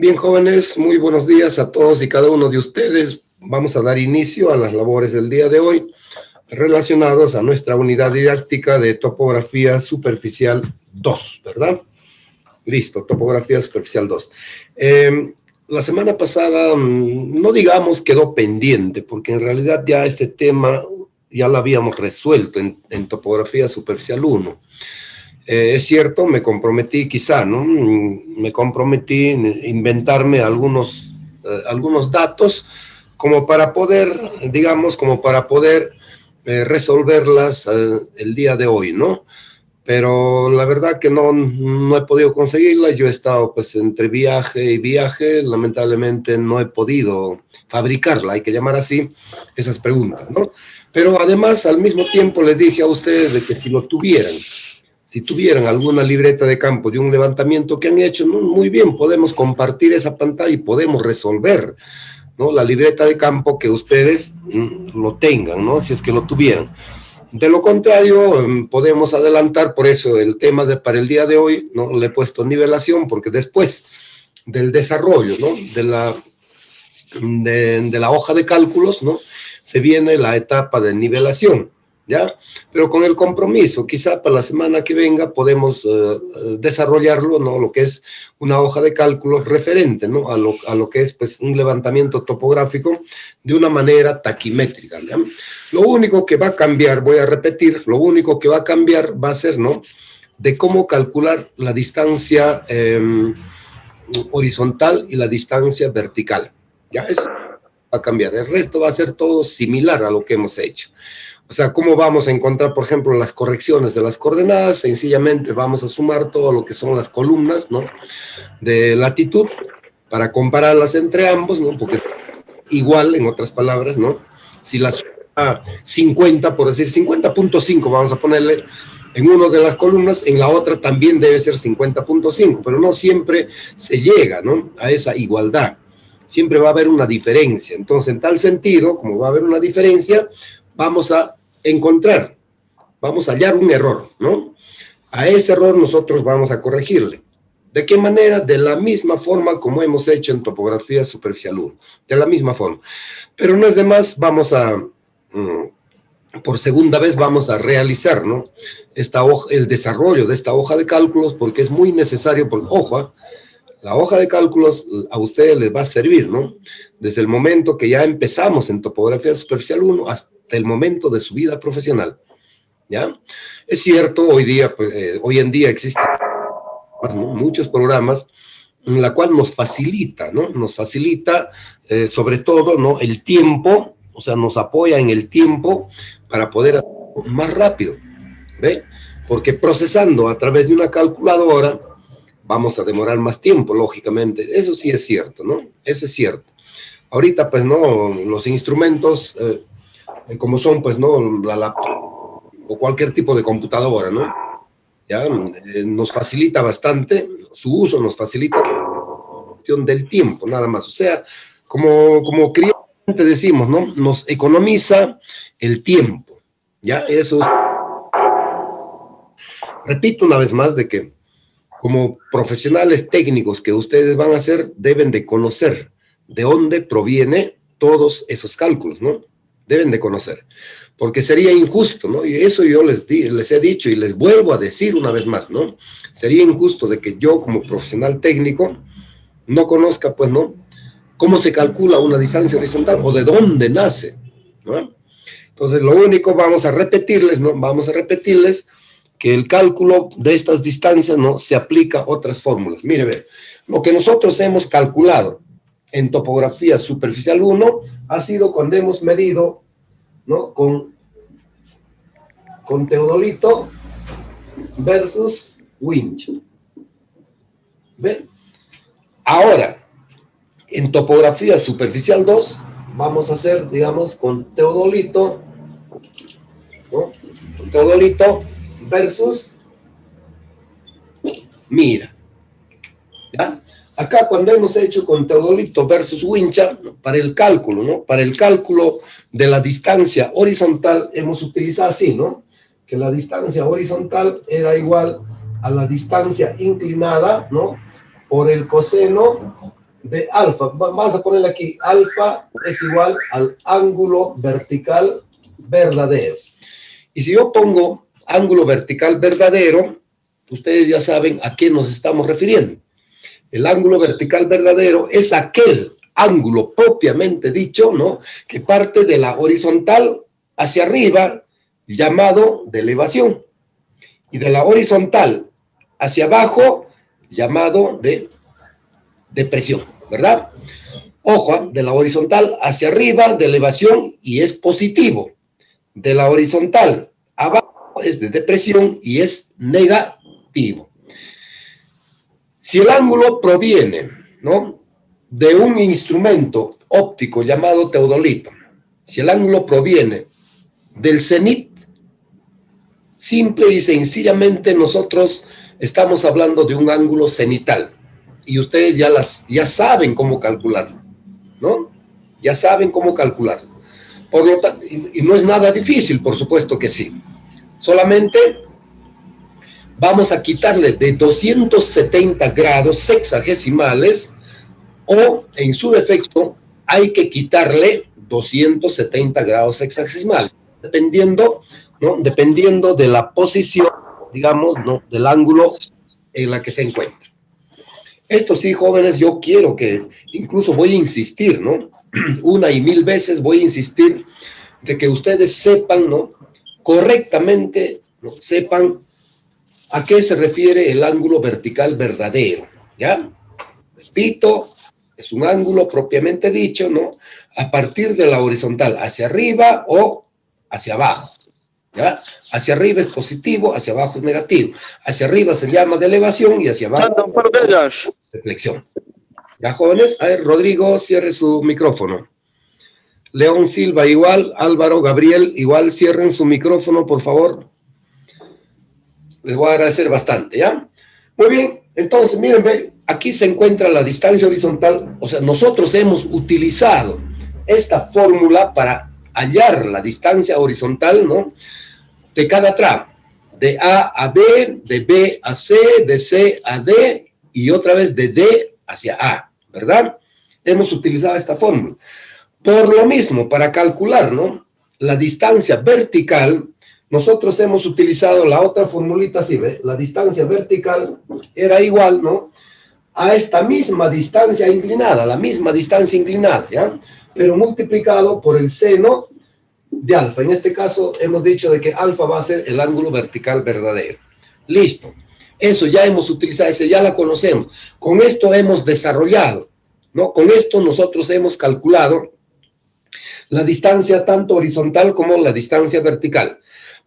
Bien, jóvenes, muy buenos días a todos y cada uno de ustedes. Vamos a dar inicio a las labores del día de hoy relacionados a nuestra unidad didáctica de topografía superficial 2, ¿verdad? Listo, topografía superficial 2. La semana pasada, no digamos quedó pendiente, porque en realidad ya este tema ya lo habíamos resuelto en topografía superficial 1. Es cierto, me comprometí quizá, ¿no? Me comprometí en inventarme algunos datos como para poder, digamos, resolverlas el día de hoy, ¿no? Pero la verdad que no he podido conseguirla. Yo he estado pues entre viaje y viaje, lamentablemente no he podido fabricarla, hay que llamar así, esas preguntas, ¿no? Pero además, al mismo tiempo les dije a ustedes de que si tuvieran alguna libreta de campo de un levantamiento que han hecho, ¿no? Muy bien, podemos compartir esa pantalla y podemos resolver, ¿no? La libreta de campo que ustedes lo tengan, ¿no? Si es que lo tuvieran. De lo contrario, podemos adelantar, por eso el tema para el día de hoy, ¿no? Le he puesto nivelación, porque después del desarrollo, ¿no? de la hoja de cálculos, ¿no? Se viene la etapa de nivelación, ¿ya? Pero con el compromiso, quizá para la semana que venga podemos desarrollarlo, ¿no? Lo que es una hoja de cálculos referente, ¿no? A lo que es, pues, un levantamiento topográfico de una manera taquimétrica, ¿ya? Lo único que va a cambiar, voy a repetir, lo único que va a cambiar va a ser, ¿no? De cómo calcular la distancia horizontal y la distancia vertical, ¿ya? Eso va a cambiar. El resto va a ser todo similar a lo que hemos hecho. O sea, ¿cómo vamos a encontrar, por ejemplo, las correcciones de las coordenadas? Sencillamente vamos a sumar todo lo que son las columnas, ¿no? De latitud para compararlas entre ambos, ¿no? Porque igual, en otras palabras, ¿no? Si la suma 50, por decir 50.5, vamos a ponerle en una de las columnas, en la otra también debe ser 50.5, pero no siempre se llega, ¿no? A esa igualdad. Siempre va a haber una diferencia. Entonces, en tal sentido, como va a haber una diferencia, vamos a hallar un error, ¿no? A ese error nosotros vamos a corregirle. ¿De qué manera? De la misma forma como hemos hecho en topografía superficial 1. De la misma forma. Pero no es de más, por segunda vez vamos a realizar, ¿no? El desarrollo de esta hoja de cálculos, porque es muy necesario, porque, ojo, la hoja de cálculos a ustedes les va a servir, ¿no? Desde el momento que ya empezamos en topografía superficial 1 hasta el momento de su vida profesional, ¿ya? Es cierto, hoy en día existen, ¿no? Muchos programas en la cual nos facilita, ¿no? Nos facilita, sobre todo, ¿no? El tiempo, o sea, nos apoya en el tiempo para poder hacerlo más rápido, ¿ve? Porque procesando a través de una calculadora vamos a demorar más tiempo, lógicamente. Eso sí es cierto, ¿no? Eso es cierto. Ahorita, pues, ¿no? Los instrumentos, como son, pues, ¿no? La laptop o cualquier tipo de computadora, ¿no? ¿Ya? Nos facilita bastante, su uso nos facilita la cuestión del tiempo, nada más. O sea, como criolmente decimos, ¿no? Nos economiza el tiempo, ¿ya? Eso es. Repito una vez más de que como profesionales técnicos que ustedes van a hacer, deben de conocer de dónde proviene todos esos cálculos, ¿no? Deben de conocer, porque sería injusto, ¿no? Y eso yo les he dicho y les vuelvo a decir una vez más, ¿no? Sería injusto de que yo como profesional técnico no conozca, pues, ¿no? Cómo se calcula una distancia horizontal o de dónde nace, ¿no? Entonces, lo único, vamos a repetirles, ¿no? Vamos a repetirles que el cálculo de estas distancias, ¿no? Se aplica a otras fórmulas. Mire, ve, lo que nosotros hemos calculado en topografía superficial 1 ha sido cuando hemos medido, ¿no? Con teodolito versus winch. ¿Ve? Ahora, en topografía superficial 2, vamos a hacer, digamos, con teodolito, ¿no? Con teodolito versus mira, ¿ya? Acá cuando hemos hecho con teodolito versus wincha, para el cálculo, ¿no? Para el cálculo de la distancia horizontal hemos utilizado así, ¿no? Que la distancia horizontal era igual a la distancia inclinada, ¿no? Por el coseno de alfa. Vamos a ponerle aquí, alfa es igual al ángulo vertical verdadero. Y si yo pongo ángulo vertical verdadero, ustedes ya saben a qué nos estamos refiriendo. El ángulo vertical verdadero es aquel ángulo propiamente dicho, ¿no?, que parte de la horizontal hacia arriba, llamado de elevación, y de la horizontal hacia abajo, llamado de depresión, ¿verdad? Ojo, de la horizontal hacia arriba, de elevación, y es positivo. De la horizontal abajo es de depresión y es negativo. Si el ángulo proviene, ¿no?, de un instrumento óptico llamado teodolito, si el ángulo proviene del cenit, simple y sencillamente nosotros estamos hablando de un ángulo cenital. Y ustedes ya saben cómo calcularlo, ¿no? Ya saben cómo calcularlo. Por lo tanto, y no es nada difícil, por supuesto que sí. Solamente vamos a quitarle de 270 grados sexagesimales, o en su defecto hay que quitarle 270 grados sexagesimales, dependiendo, ¿no?, dependiendo de la posición, digamos, ¿no?, del ángulo en la que se encuentra. Esto sí, jóvenes, yo quiero que, incluso voy a insistir, ¿no?, una y mil veces voy a insistir de que ustedes sepan, ¿no?, correctamente, ¿no?, sepan a qué se refiere el ángulo vertical verdadero, ¿ya? Repito, es un ángulo propiamente dicho, ¿no?, a partir de la horizontal hacia arriba o hacia abajo, ¿ya? Hacia arriba es positivo, hacia abajo es negativo. Hacia arriba se llama de elevación y hacia abajo de flexión. ¿Ya, jóvenes? A ver, Rodrigo, cierre su micrófono. León Silva igual, Álvaro, Gabriel igual, cierren su micrófono, por favor. Les voy a agradecer bastante, ¿ya? Muy bien, entonces, miren, ve, aquí se encuentra la distancia horizontal. O sea, nosotros hemos utilizado esta fórmula para hallar la distancia horizontal, ¿no?, de cada tramo, de A a B, de B a C, de C a D, y otra vez de D hacia A, ¿verdad? Hemos utilizado esta fórmula. Por lo mismo, para calcular, ¿no?, la distancia vertical, nosotros hemos utilizado la otra formulita, así, ¿ve? La distancia vertical era igual, ¿no?, a esta misma distancia inclinada, la misma distancia inclinada, ¿ya?, pero multiplicado por el seno de alfa. En este caso hemos dicho de que alfa va a ser el ángulo vertical verdadero. Listo. Eso ya hemos utilizado, ese ya la conocemos. Con esto hemos desarrollado, ¿no? Con esto nosotros hemos calculado la distancia tanto horizontal como la distancia vertical.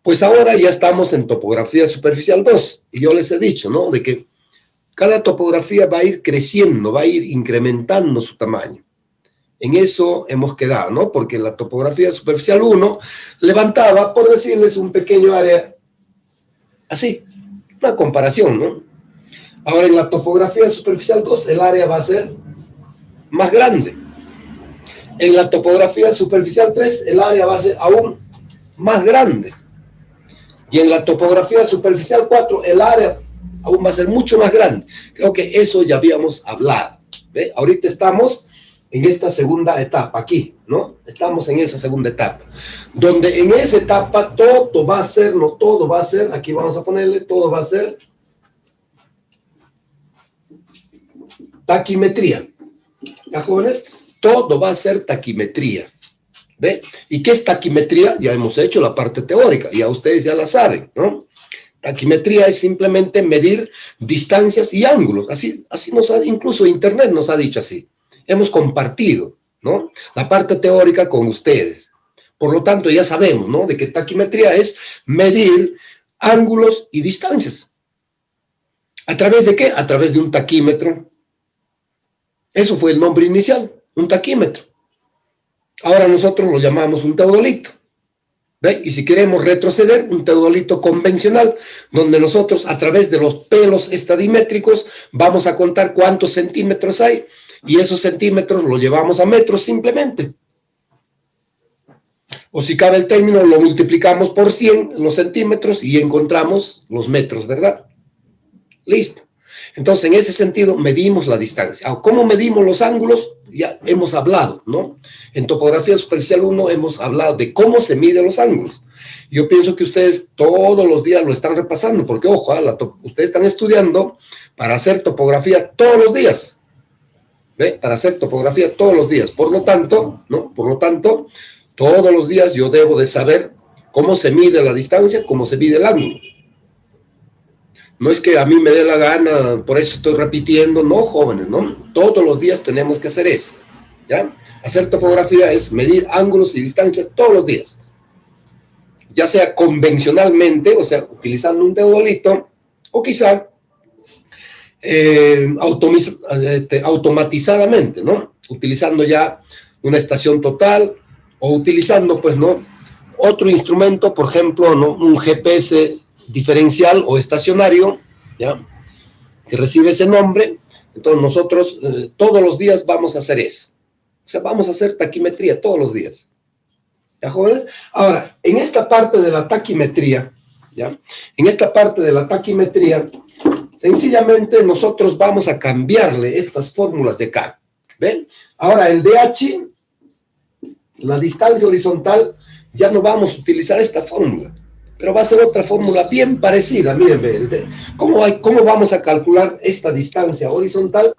Pues ahora ya estamos en topografía superficial 2. Y yo les he dicho, ¿no?, de que cada topografía va a ir creciendo, va a ir incrementando su tamaño. En eso hemos quedado, ¿no? Porque la topografía superficial 1 levantaba, por decirles, un pequeño área así, una comparación, ¿no? Ahora en la topografía superficial 2 el área va a ser más grande. En la topografía superficial 3 el área va a ser aún más grande. Y en la topografía superficial 4 el área aún va a ser mucho más grande. Creo que eso ya habíamos hablado, ¿ve? Ahorita estamos en esta segunda etapa, aquí, ¿no? Estamos en esa segunda etapa, donde en esa etapa todo va a ser, no todo va a ser, aquí vamos a ponerle, todo va a ser taquimetría. ¿Ya, jóvenes? Todo va a ser taquimetría. ¿Ve? ¿Y qué es taquimetría? Ya hemos hecho la parte teórica, ya ustedes ya la saben, ¿no? Taquimetría es simplemente medir distancias y ángulos. Así nos ha, incluso Internet nos ha dicho así. Hemos compartido, ¿no?, la parte teórica con ustedes. Por lo tanto, ya sabemos, ¿no?, de que taquimetría es medir ángulos y distancias. ¿A través de qué? A través de un taquímetro. Eso fue el nombre inicial, un taquímetro. Ahora nosotros lo llamamos un teodolito. ¿Ve? Y si queremos retroceder, un teodolito convencional, donde nosotros a través de los pelos estadimétricos vamos a contar cuántos centímetros hay, y esos centímetros lo llevamos a metros simplemente. O si cabe el término, lo multiplicamos por 100 los centímetros y encontramos los metros, ¿verdad? Listo. Entonces, en ese sentido, medimos la distancia. ¿Cómo medimos los ángulos? Ya hemos hablado, ¿no? En topografía superficial 1 hemos hablado de cómo se miden los ángulos. Yo pienso que ustedes todos los días lo están repasando, porque, ojo, ustedes están estudiando para hacer topografía todos los días. ¿Ve? Para hacer topografía todos los días. Por lo tanto, ¿no? Por lo tanto, todos los días yo debo de saber cómo se mide la distancia, cómo se mide el ángulo. No es que a mí me dé la gana, por eso estoy repitiendo, no, jóvenes, ¿no? Todos los días tenemos que hacer eso, ¿ya? Hacer topografía es medir ángulos y distancias todos los días. Ya sea convencionalmente, o sea, utilizando un teodolito, o quizá automatizadamente, ¿no? Utilizando ya una estación total, o utilizando, pues, ¿no? Otro instrumento, por ejemplo, ¿no? Un GPS diferencial o estacionario, ¿ya? Que recibe ese nombre. Entonces nosotros todos los días vamos a hacer eso. O sea, vamos a hacer taquimetría todos los días. ¿Ya, jóvenes? Ahora, en esta parte de la taquimetría, ¿ya? En esta parte de la taquimetría, sencillamente nosotros vamos a cambiarle estas fórmulas de acá. ¿Ven? Ahora el DH, la distancia horizontal, ya no vamos a utilizar esta fórmula, pero va a ser otra fórmula bien parecida. Miren, ¿cómo vamos a calcular esta distancia horizontal?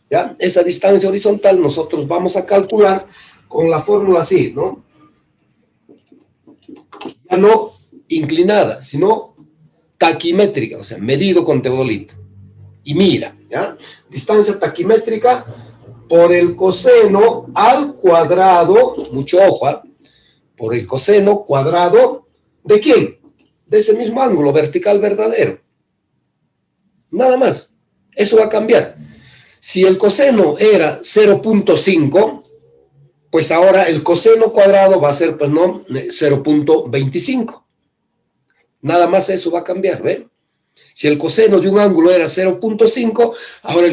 ¿Ya? Esa distancia horizontal nosotros vamos a calcular con la fórmula así, ¿no? Ya no inclinada, sino taquimétrica, o sea, medido con teodolito. Y mira, ¿ya? Distancia taquimétrica por el coseno al cuadrado, mucho ojo, ¿eh? Por el coseno cuadrado, ¿de quién? De ese mismo ángulo vertical verdadero. Nada más. Eso va a cambiar. Si el coseno era 0.5, pues ahora el coseno cuadrado va a ser, pues no, 0.25. Nada más eso va a cambiar, ¿ve? Si el coseno de un ángulo era 0.5, ahora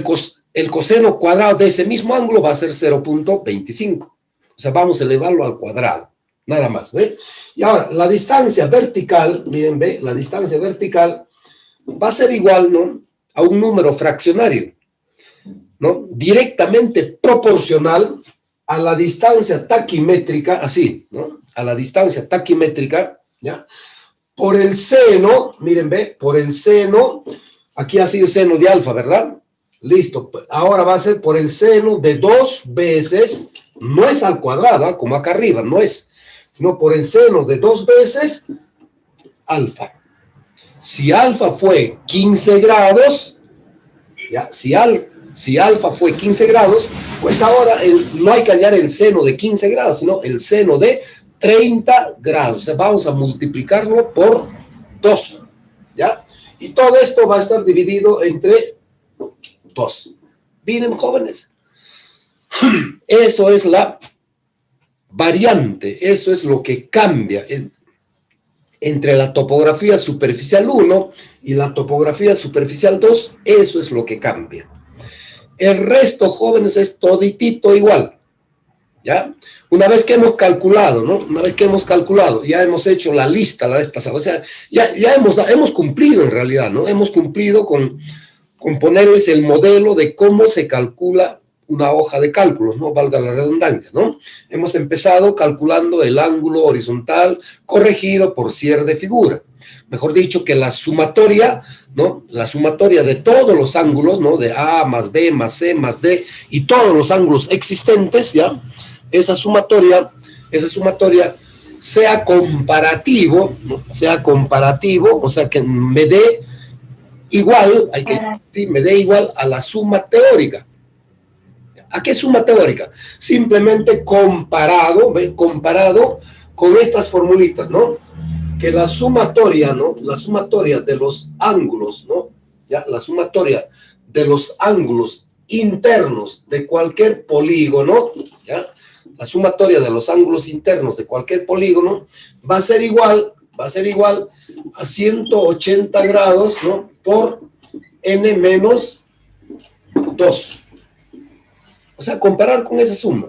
el coseno cuadrado de ese mismo ángulo va a ser 0.25. O sea, vamos a elevarlo al cuadrado. Nada más, ¿ve? Y ahora, la distancia vertical, miren, ¿ve? La distancia vertical va a ser igual, ¿no? A un número fraccionario, ¿no? Directamente proporcional a la distancia taquimétrica, así, ¿no? A la distancia taquimétrica, ¿ya? Por el seno, miren, ¿ve? Por el seno, aquí ha sido seno de alfa, ¿verdad? Listo, ahora va a ser por el seno de 2 veces, no es al cuadrado, ¿eh? Como acá arriba, no es, sino por el seno de 2 veces alfa. Si alfa fue 15 grados, ¿ya? Si alfa fue 15 grados, pues ahora no hay que hallar el seno de 15 grados, sino el seno de 30 grados. O sea, vamos a multiplicarlo por 2, ¿ya? Y todo esto va a estar dividido entre 2. Miren, jóvenes, eso es la variante, eso es lo que cambia entre la topografía superficial 1 y la topografía superficial 2, eso es lo que cambia. El resto, jóvenes, es toditito igual, ¿ya? Una vez que hemos calculado, ¿no? Una vez que hemos calculado, ya hemos hecho la lista la vez pasada, o sea, ya hemos cumplido en realidad, ¿no? Hemos cumplido con ponerles el modelo de cómo se calcula una hoja de cálculos, ¿no? Valga la redundancia, ¿no? Hemos empezado calculando el ángulo horizontal corregido por cierre de figura. Mejor dicho, que la sumatoria, ¿no? La sumatoria de todos los ángulos, ¿no? De A más B más C más D y todos los ángulos existentes, ¿ya? Esa sumatoria sea comparativo, ¿no? Sea comparativo, o sea, que me dé igual, me dé igual a la suma teórica. ¿A qué suma teórica? Simplemente comparado, ¿ve? Comparado con estas formulitas, ¿no? Que la sumatoria, ¿no? La sumatoria de los ángulos, ¿no? ¿Ya? La sumatoria de los ángulos internos de cualquier polígono, ¿ya? La sumatoria de los ángulos internos de cualquier polígono va a ser igual a 180 grados, ¿no? Por n menos 2. O sea, comparar con esa suma.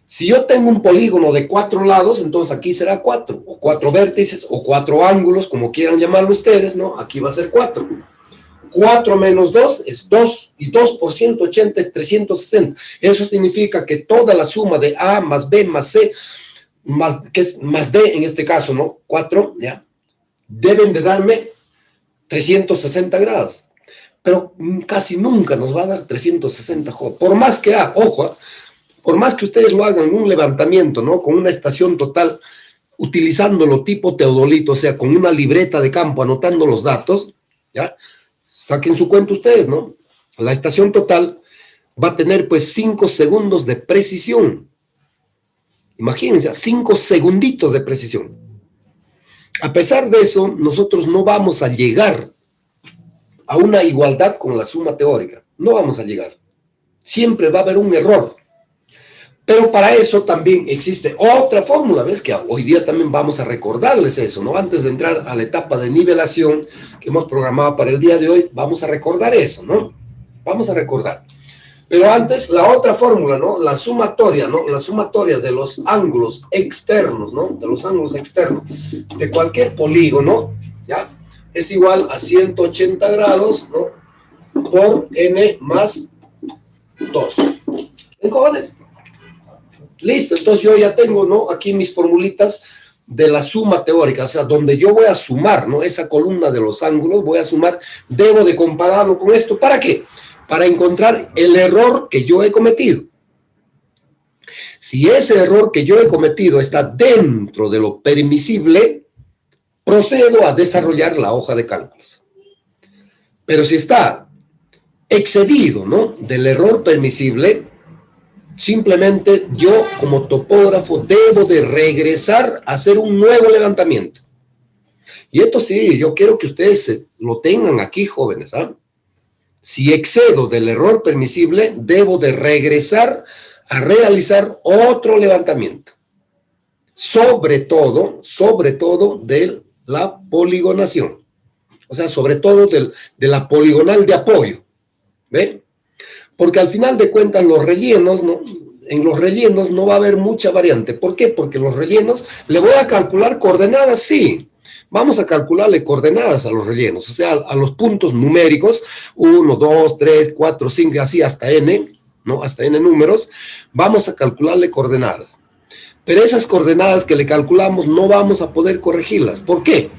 Si yo tengo un polígono de 4 lados, entonces aquí será 4, o 4 vértices, o 4 ángulos, como quieran llamarlo ustedes, ¿no? Aquí va a ser 4. 4 menos 2 es 2, y 2 por 180 es 360. Eso significa que toda la suma de A más B más C, que es más D en este caso, ¿no? 4, ¿ya? Deben de darme 360 grados. Pero casi nunca nos va a dar 360, por más que haga, ojo, por más que ustedes lo hagan un levantamiento, ¿no? Con una estación total, utilizándolo tipo teodolito, o sea, con una libreta de campo, anotando los datos, ¿ya? Saquen su cuenta ustedes, ¿no? La estación total va a tener, pues, 5 segundos de precisión. Imagínense, 5 segunditos de precisión. A pesar de eso, nosotros no vamos a llegar a una igualdad con la suma teórica. No vamos a llegar. Siempre va a haber un error. Pero para eso también existe otra fórmula, ¿ves? Que hoy día también vamos a recordarles eso, ¿no? Antes de entrar a la etapa de nivelación que hemos programado para el día de hoy, vamos a recordar eso, ¿no? Vamos a recordar. Pero antes, la otra fórmula, ¿no? La sumatoria, ¿no? La sumatoria de los ángulos externos, ¿no? De los ángulos externos de cualquier polígono, ¿ya? Es igual a 180 grados, ¿no? Por n más 2. ¿En cojones? Listo, entonces yo ya tengo, ¿no? Aquí mis formulitas de la suma teórica, o sea, donde yo voy a sumar, ¿no? Esa columna de los ángulos, voy a sumar, debo de compararlo con esto. ¿Para qué? Para encontrar el error que yo he cometido. Si ese error que yo he cometido está dentro de lo permisible, procedo a desarrollar la hoja de cálculos. Pero si está excedido, ¿no? Del error permisible, simplemente yo, como topógrafo, debo de regresar a hacer un nuevo levantamiento. Y esto sí, yo quiero que ustedes lo tengan aquí, jóvenes, ¿ah? Si excedo del error permisible, debo de regresar a realizar otro levantamiento. Sobre todo de la poligonación. O sea, sobre todo de la poligonal de apoyo. ¿Ven? Porque al final de cuentas los rellenos, ¿no? En los rellenos no va a haber mucha variante. ¿Por qué? Porque los rellenos, ¿le voy a calcular coordenadas? Sí. Vamos a calcularle coordenadas a los rellenos, o sea, a los puntos numéricos, 1, 2, 3, 4, 5, así hasta n, ¿no? Hasta n números, vamos a calcularle coordenadas. Pero esas coordenadas que le calculamos no vamos a poder corregirlas. ¿Por qué?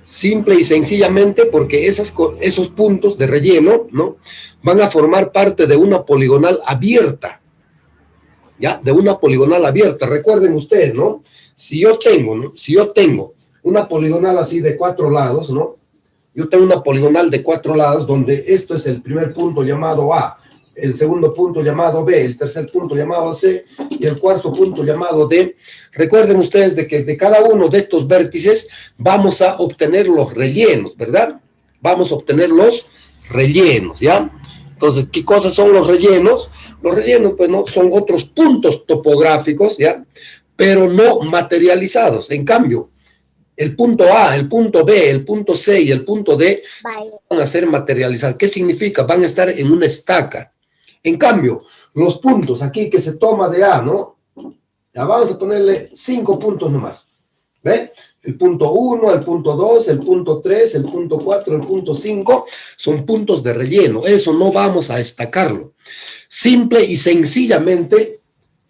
Simple y sencillamente porque esos puntos de relleno, ¿no? Van a formar parte de una poligonal abierta, ¿ya? De una poligonal abierta. Recuerden ustedes, ¿no? Si yo tengo una poligonal así de 4 lados, ¿no? Yo tengo una poligonal de 4 lados donde esto es el primer punto llamado A, el segundo punto llamado B, el tercer punto llamado C y el cuarto punto llamado D. Recuerden ustedes de que de cada uno de estos vértices vamos a obtener los rellenos, ¿verdad? Vamos a obtener los rellenos, ¿ya? Entonces, ¿qué cosas son los rellenos? Los rellenos, pues, no son otros puntos topográficos, ¿ya? Pero no materializados. En cambio, el punto A, el punto B, el punto C y el punto D van a ser materializados. ¿Qué significa? Van a estar en una estaca. En cambio, los puntos aquí que se toma de A, ¿no? Ya vamos a ponerle 5 puntos nomás. ¿Ve? El punto 1, el punto 2, el punto 3, el punto 4, el punto 5 son puntos de relleno. Eso no vamos a estacarlo. Simple y sencillamente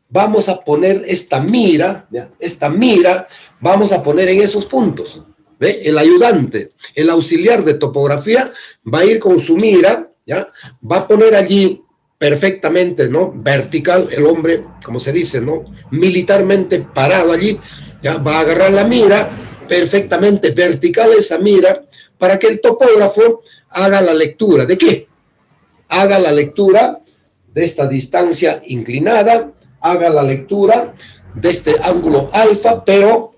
vamos a poner esta mira, ¿ya? Esta mira vamos a poner en esos puntos. ¿Ve? El ayudante, el auxiliar de topografía va a ir con su mira, ¿ya? Va a poner allí perfectamente, ¿no? Vertical, el hombre, como se dice, ¿no? Militarmente parado allí, ¿ya? Va a agarrar la mira, perfectamente vertical esa mira, para que el topógrafo haga la lectura. ¿De qué? Haga la lectura de esta distancia inclinada, haga la lectura de este ángulo alfa, pero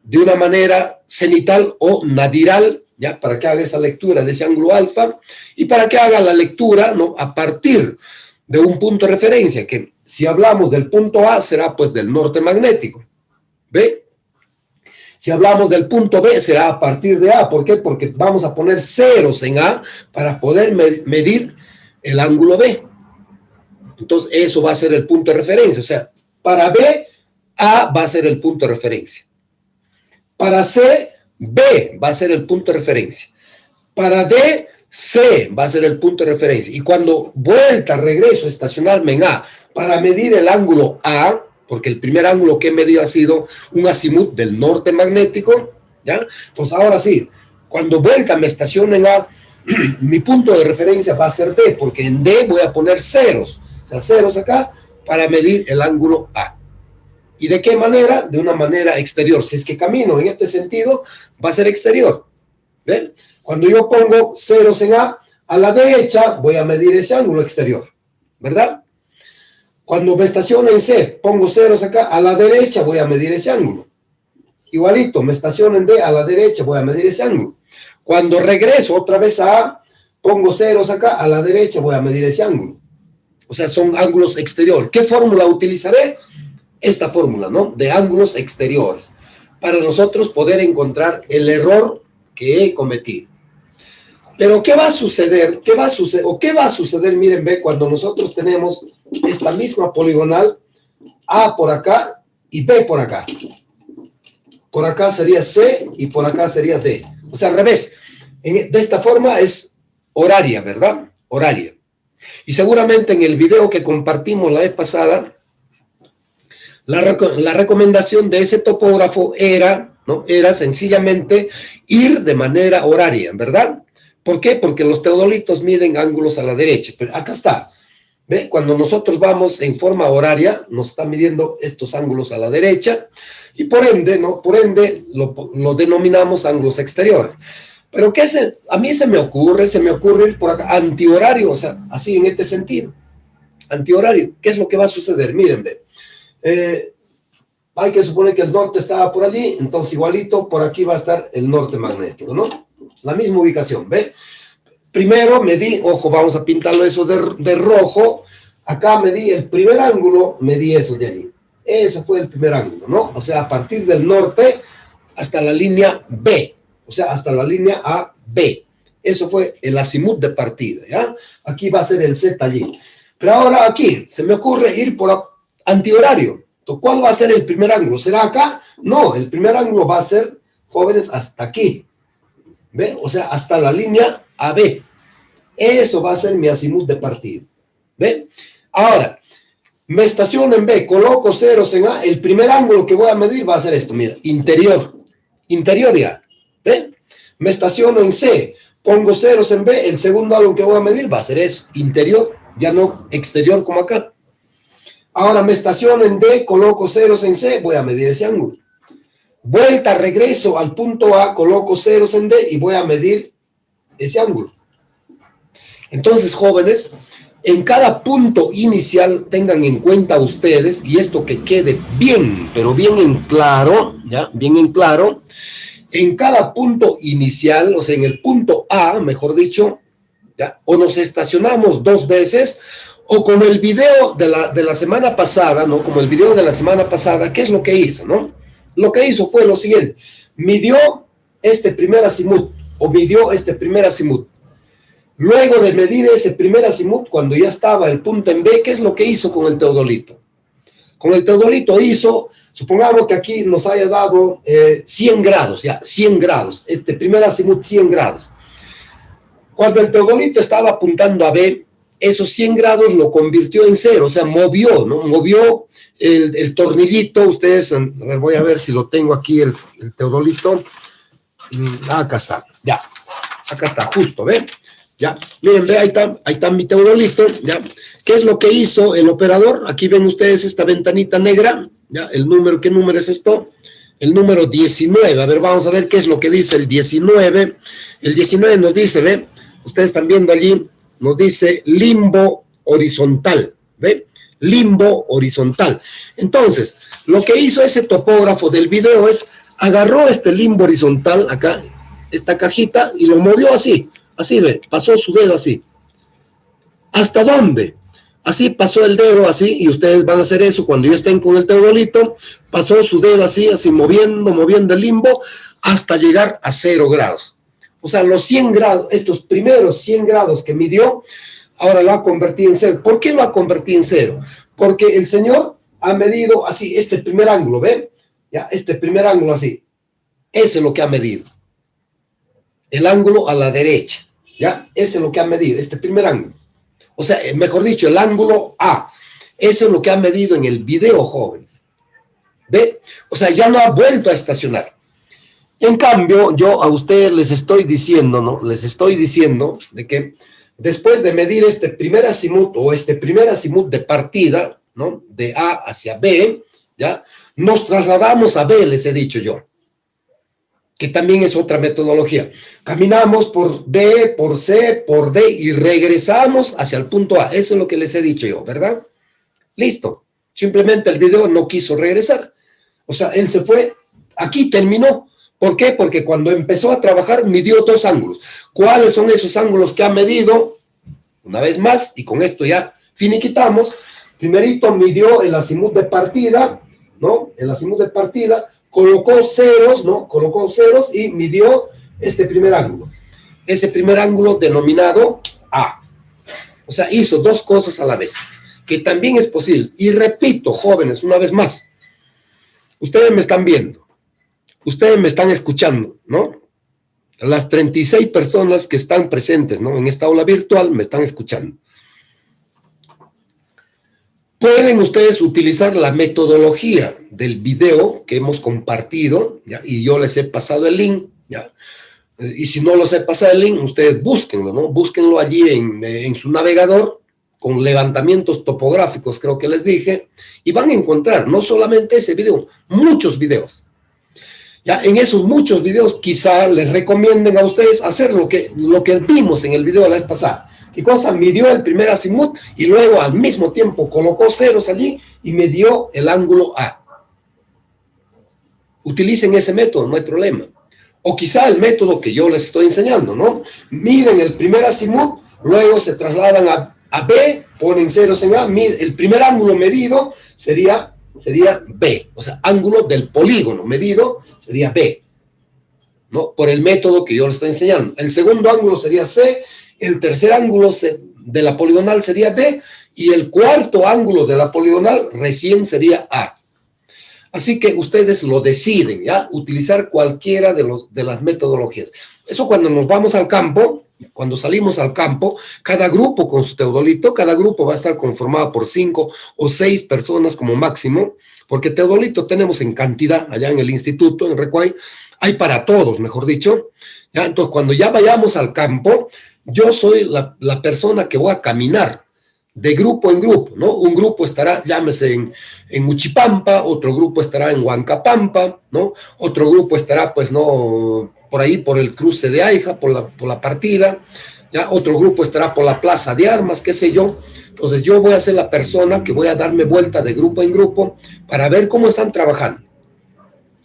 de una manera cenital o nadiral, ¿ya? Para que haga esa lectura de ese ángulo alfa y para que haga la lectura, ¿no? A partir de un punto de referencia, que si hablamos del punto A será pues del norte magnético, ¿ve? Si hablamos del punto B será a partir de A. ¿Por qué? Porque vamos a poner ceros en A para poder medir el ángulo B. Entonces eso va a ser el punto de referencia. O sea, para B, A va a ser el punto de referencia. Para C, B va a ser el punto de referencia. Para D, C va a ser el punto de referencia. Y cuando vuelta, regreso a estacionarme en A para medir el ángulo A, porque el primer ángulo que he medido ha sido un azimut del norte magnético, ¿ya? Entonces, ahora sí, cuando vuelta me estaciono en A, mi punto de referencia va a ser D, porque en D voy a poner ceros, o sea, ceros acá, para medir el ángulo A. ¿Y de qué manera? De una manera exterior. Si es que camino en este sentido, va a ser exterior. ¿Ven? Cuando yo pongo ceros en A la derecha voy a medir ese ángulo exterior, ¿verdad? Cuando me estaciono en C, pongo ceros acá, a la derecha voy a medir ese ángulo. Igualito, me estaciono en D, a la derecha voy a medir ese ángulo. Cuando regreso otra vez a A, pongo ceros acá, a la derecha voy a medir ese ángulo. O sea, son ángulos exteriores. ¿Qué fórmula utilizaré? Esta fórmula, ¿no? De ángulos exteriores. Para nosotros poder encontrar el error que he cometido. Pero ¿qué va a suceder? ¿Qué va a suceder? Miren, ve, cuando nosotros tenemos esta misma poligonal, A por acá y B por acá. Por acá sería C y por acá sería D. O sea, al revés. De esta forma es horaria, ¿verdad? Horaria. Y seguramente en el video que compartimos la vez pasada, la recomendación de ese topógrafo era, ¿no? Era sencillamente ir de manera horaria, ¿verdad? ¿Por qué? Porque los teodolitos miden ángulos a la derecha. Pero acá está. ¿Ve? Cuando nosotros vamos en forma horaria, nos está midiendo estos ángulos a la derecha y por ende, ¿no? Por ende lo denominamos ángulos exteriores. Pero ¿qué a mí se me ocurre ir por acá, antihorario, o sea, así en este sentido. Antihorario. ¿Qué es lo que va a suceder? Miren, ve. Hay que suponer que el norte estaba por allí, entonces igualito por aquí va a estar el norte magnético, ¿no? La misma ubicación, ¿ve? Primero medí, ojo, vamos a pintarlo eso de rojo, acá medí el primer ángulo, medí eso de allí. Ese fue el primer ángulo, ¿no? O sea, a partir del norte hasta la línea B, o sea, hasta la línea AB. Eso fue el azimut de partida, ¿ya? Aquí va a ser el Z allí. Pero ahora aquí, se me ocurre ir por antihorario. Entonces, ¿cuál va a ser el primer ángulo? ¿Será acá? No, el primer ángulo va a ser, jóvenes, hasta aquí. ¿Ve? O sea, hasta la línea AB. Eso va a ser mi azimut de partida. ¿Ve? Ahora, me estaciono en B, coloco ceros en A, el primer ángulo que voy a medir va a ser esto, mira, interior. Interior ya. ¿Ve? Me estaciono en C, pongo ceros en B, el segundo ángulo que voy a medir va a ser eso, interior, ya no exterior como acá. Ahora me estaciono en D, coloco ceros en C, voy a medir ese ángulo. Vuelta, regreso al punto A, coloco ceros en D y voy a medir ese ángulo. Entonces, jóvenes, en cada punto inicial tengan en cuenta ustedes, y esto que quede bien, pero bien en claro, ¿ya? Bien en claro, en cada punto inicial, o sea, en el punto A, mejor dicho, ¿ya? O nos estacionamos dos veces, o como el video de la semana pasada, ¿no? Como el video de la semana pasada, ¿qué es lo que hizo, no? Lo que hizo fue lo siguiente, midió este primer azimut, o midió este primer azimut. Luego de medir ese primer azimut, cuando ya estaba el punto en B, ¿qué es lo que hizo con el teodolito? Con el teodolito hizo, supongamos que aquí nos haya dado 100 grados, ya, 100 grados, este primer azimut 100 grados. Cuando el teodolito estaba apuntando a B, esos 100 grados lo convirtió en cero, o sea, movió, ¿no? Movió el tornillito, ustedes, a ver, voy a ver si lo tengo aquí, el teodolito. Acá está, ya, acá está, justo, ¿ven? Ya, miren, ve, ahí está mi teodolito, ya. ¿Qué es lo que hizo el operador? Aquí ven ustedes esta ventanita negra, ya, el número, ¿qué número es esto? El número 19, a ver, vamos a ver qué es lo que dice el 19. El 19 nos dice, ¿ve? Ustedes están viendo allí, nos dice limbo horizontal, ¿ve? Limbo horizontal. Entonces, lo que hizo ese topógrafo del video es, agarró este limbo horizontal, acá, esta cajita, y lo movió así, ve, pasó su dedo así. ¿Hasta dónde? Así pasó el dedo así, y ustedes van a hacer eso cuando ya estén con el teodolito, pasó su dedo así, moviendo el limbo, hasta llegar a 0 grados. O sea, los 100 grados, estos primeros 100 grados que midió, ahora lo ha convertido en 0. ¿Por qué lo ha convertido en 0? Porque el señor ha medido así, este primer ángulo, ¿ven? Ya, este primer ángulo así. Ese es lo que ha medido. El ángulo a la derecha. ¿ya? Ese es lo que ha medido, este primer ángulo. O sea, mejor dicho, el ángulo A. Eso es lo que ha medido en el video, jóvenes. ¿Ve? O sea, ya no ha vuelto a estacionar. En cambio, yo a ustedes les estoy diciendo, ¿no? Les estoy diciendo de que después de medir este primer azimut o este primer azimut de partida, ¿no? De A hacia B, ¿ya? Nos trasladamos a B, les he dicho yo. Que también es otra metodología. Caminamos por B, por C, por D y regresamos hacia el punto A. Eso es lo que les he dicho yo, ¿verdad? Listo. Simplemente el video no quiso regresar. O sea, él se fue, aquí terminó. ¿Por qué? Porque cuando empezó a trabajar midió dos ángulos. ¿Cuáles son esos ángulos que ha medido? Una vez más, y con esto ya finiquitamos. Primerito midió el azimut de partida, ¿no? El azimut de partida, colocó ceros, ¿no? Colocó ceros y midió este primer ángulo. Ese primer ángulo denominado A. O sea, hizo dos cosas a la vez, que también es posible. Y repito, jóvenes, una vez más, ustedes me están viendo, ustedes me están escuchando, ¿no? Las 36 personas que están presentes, ¿no? En esta aula virtual me están escuchando. Pueden ustedes utilizar la metodología del video que hemos compartido, ¿ya? Y yo les he pasado el link, ¿ya? Y si no les he pasado el link, ustedes búsquenlo, ¿no? Búsquenlo allí en su navegador, con levantamientos topográficos, creo que les dije, y van a encontrar no solamente ese video, muchos videos. Ya en esos muchos videos quizá les recomienden a ustedes hacer lo que vimos en el video de la vez pasada. ¿Qué cosa? Midió el primer azimut y luego al mismo tiempo colocó ceros allí y midió el ángulo A. Utilicen ese método, no hay problema. O quizá el método que yo les estoy enseñando, ¿no? Miden el primer azimut, luego se trasladan a B, ponen ceros en A, el primer ángulo medido sería B, o sea, ángulo del polígono medido sería B, ¿no? Por el método que yo les estoy enseñando. El segundo ángulo sería C, el tercer ángulo de la poligonal sería D, y el cuarto ángulo de la poligonal recién sería A. Así que ustedes lo deciden, ¿ya? Utilizar cualquiera de las metodologías. Eso cuando nos vamos al campo, cuando salimos al campo, cada grupo con su teodolito, cada grupo va a estar conformado por 5 o 6 personas como máximo, porque teodolito tenemos en cantidad allá en el instituto, en Recuay, hay para todos, mejor dicho. ¿Ya? Entonces, cuando ya vayamos al campo, yo soy la persona que voy a caminar de grupo en grupo, ¿no? Un grupo estará, llámese, en Uchipampa, otro grupo estará en Huancapampa, ¿no? Otro grupo estará, pues, no, por ahí, por el cruce de Aija, por la partida, ¿ya? Otro grupo estará por la plaza de armas, qué sé yo. Entonces, yo voy a ser la persona que voy a darme vuelta de grupo en grupo para ver cómo están trabajando,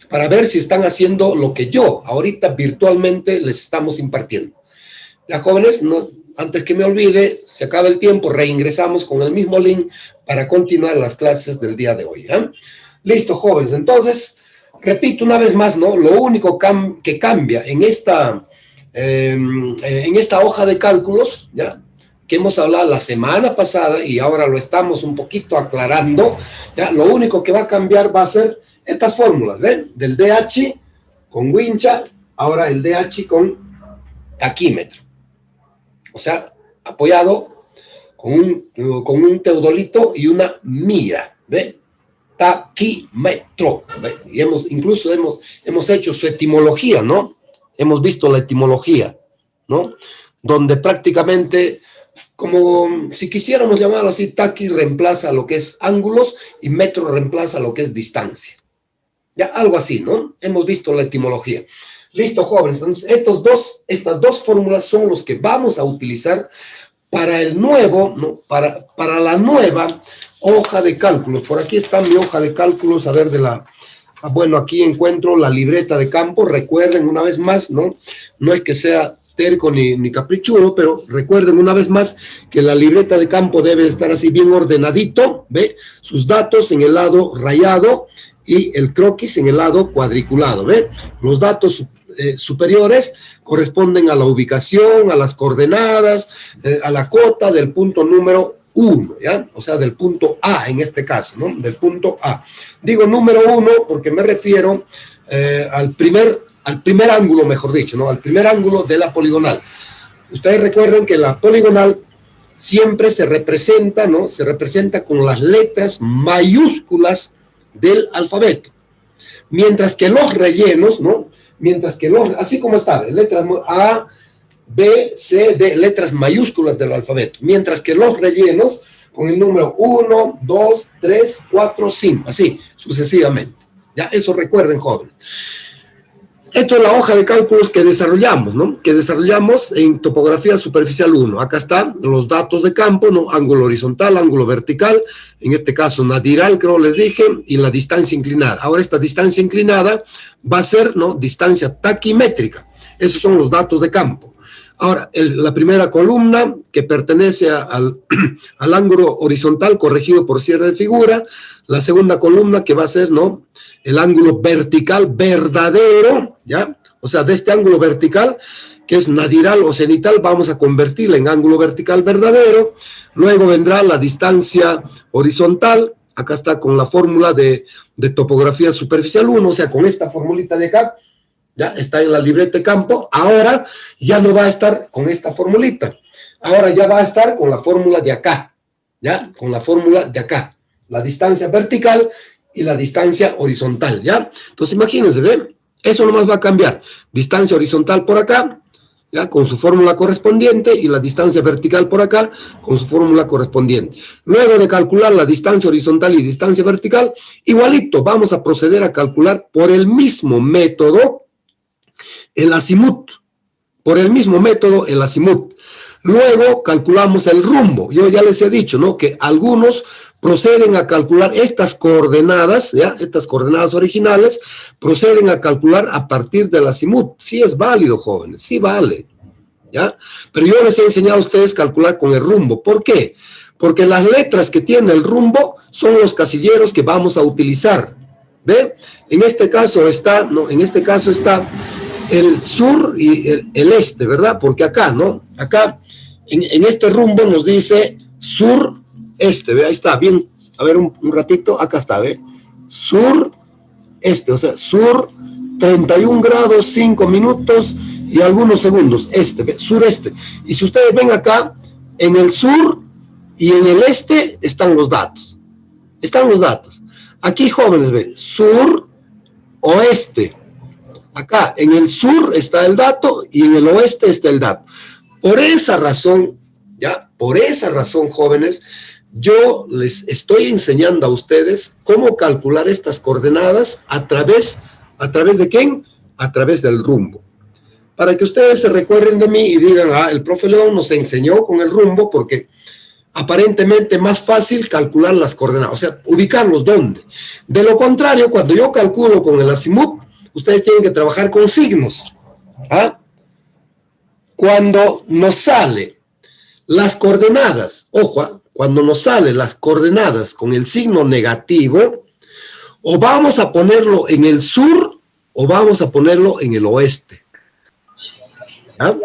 para ver si están haciendo lo que yo ahorita virtualmente les estamos impartiendo. Las jóvenes, no, antes que me olvide, se acaba el tiempo, reingresamos con el mismo link para continuar las clases del día de hoy. ¿Eh? Listo, jóvenes. Entonces, repito una vez más, ¿no? Lo único que cambia en esta hoja de cálculos, ¿ya? Que hemos hablado la semana pasada y ahora lo estamos un poquito aclarando, ¿ya? Lo único que va a cambiar va a ser estas fórmulas, ¿ven? Del DH con wincha, ahora el DH con taquímetro. O sea, apoyado con un teodolito y una mira, ¿ve? Taquímetro, ¿ve? Y incluso hemos hecho su etimología, ¿no? Hemos visto la etimología, ¿no? Donde prácticamente, como si quisiéramos llamarlo así, taqui reemplaza lo que es ángulos y metro reemplaza lo que es distancia. Ya, algo así, ¿no? Hemos visto la etimología. Listo, jóvenes. Entonces, estas dos fórmulas son los que vamos a utilizar para el nuevo, ¿no? Para la nueva hoja de cálculos. Por aquí está mi hoja de cálculos, a ver, bueno, aquí encuentro la libreta de campo. Recuerden una vez más, ¿no? No es que sea terco ni caprichudo, pero recuerden una vez más que la libreta de campo debe estar así bien ordenadito, ¿ve? Sus datos en el lado rayado y el croquis en el lado cuadriculado, ¿ve? Los datos superiores corresponden a la ubicación, a las coordenadas, a la cota del punto número 1, ¿ya? O sea, del punto A en este caso, ¿no? Del punto A. Digo número 1 porque me refiero al primer ángulo, mejor dicho, ¿no? Al primer ángulo de la poligonal. Ustedes recuerden que la poligonal siempre se representa, ¿no? Se representa con las letras mayúsculas del alfabeto. Mientras que los rellenos, ¿no? Mientras que los, así como está, letras A, B, C, D, letras mayúsculas del alfabeto. Mientras que los rellenos con el número 1, 2, 3, 4, 5, así sucesivamente. Ya, eso recuerden, jóvenes. Esto es la hoja de cálculos que desarrollamos, ¿no? Que desarrollamos en topografía superficial 1. Acá están los datos de campo, ¿no? Ángulo horizontal, ángulo vertical, en este caso nadiral, creo les dije, y la distancia inclinada. Ahora esta distancia inclinada va a ser, ¿no? Distancia taquimétrica. Esos son los datos de campo. Ahora, la primera columna que pertenece al ángulo horizontal corregido por cierre de figura. La segunda columna que va a ser, ¿no? El ángulo vertical verdadero, ¿ya? O sea, de este ángulo vertical, que es nadiral o cenital, vamos a convertirla en ángulo vertical verdadero. Luego vendrá la distancia horizontal. Acá está con la fórmula de topografía superficial 1, o sea, con esta formulita de acá. Ya está en la libreta de campo. Ahora ya no va a estar con esta formulita. Ahora ya va a estar con la fórmula de acá. ¿Ya? Con la fórmula de acá. La distancia vertical y la distancia horizontal. ¿Ya? Entonces imagínense, ¿ven? Eso nomás va a cambiar. Distancia horizontal por acá, ¿ya? Con su fórmula correspondiente, y la distancia vertical por acá con su fórmula correspondiente. Luego de calcular la distancia horizontal y distancia vertical, igualito vamos a proceder a calcular por el mismo método el azimut, por el mismo método el azimut. Luego calculamos el rumbo. Yo ya les he dicho, ¿no? Que algunos proceden a calcular estas coordenadas, ¿ya? Estas coordenadas originales, proceden a calcular a partir del azimut. Sí es válido, jóvenes, sí vale, ¿ya? Pero yo les he enseñado a ustedes calcular con el rumbo. ¿Por qué? Porque las letras que tiene el rumbo son los casilleros que vamos a utilizar. ¿Ve? En este caso está, ¿no? En este caso está el sur y el este, ¿verdad? Porque acá, ¿no? Acá, en este rumbo nos dice sur-este, ¿ve? Ahí está, bien. A ver, un ratito, acá está, ¿ve? Sur-este, o sea, sur, 31 grados, 5 minutos y algunos segundos, este, ¿ve? Sureste. Y si ustedes ven acá, en el sur y en el este están los datos. Están los datos. Aquí, jóvenes, ¿ve? Sur-oeste. Acá, en el sur está el dato y en el oeste está el dato. Por esa razón, ¿ya? Por esa razón, jóvenes, yo les estoy enseñando a ustedes cómo calcular estas coordenadas a través ¿de quién? A través del rumbo. Para que ustedes se recuerden de mí y digan, ah, el profe León nos enseñó con el rumbo porque aparentemente más fácil calcular las coordenadas, o sea, ubicarlos dónde. De lo contrario, cuando yo calculo con el azimut, ustedes tienen que trabajar con signos. ¿Ah? Cuando nos sale las coordenadas, ojo, cuando nos salen las coordenadas con el signo negativo, o vamos a ponerlo en el sur o vamos a ponerlo en el oeste. ¿Ah?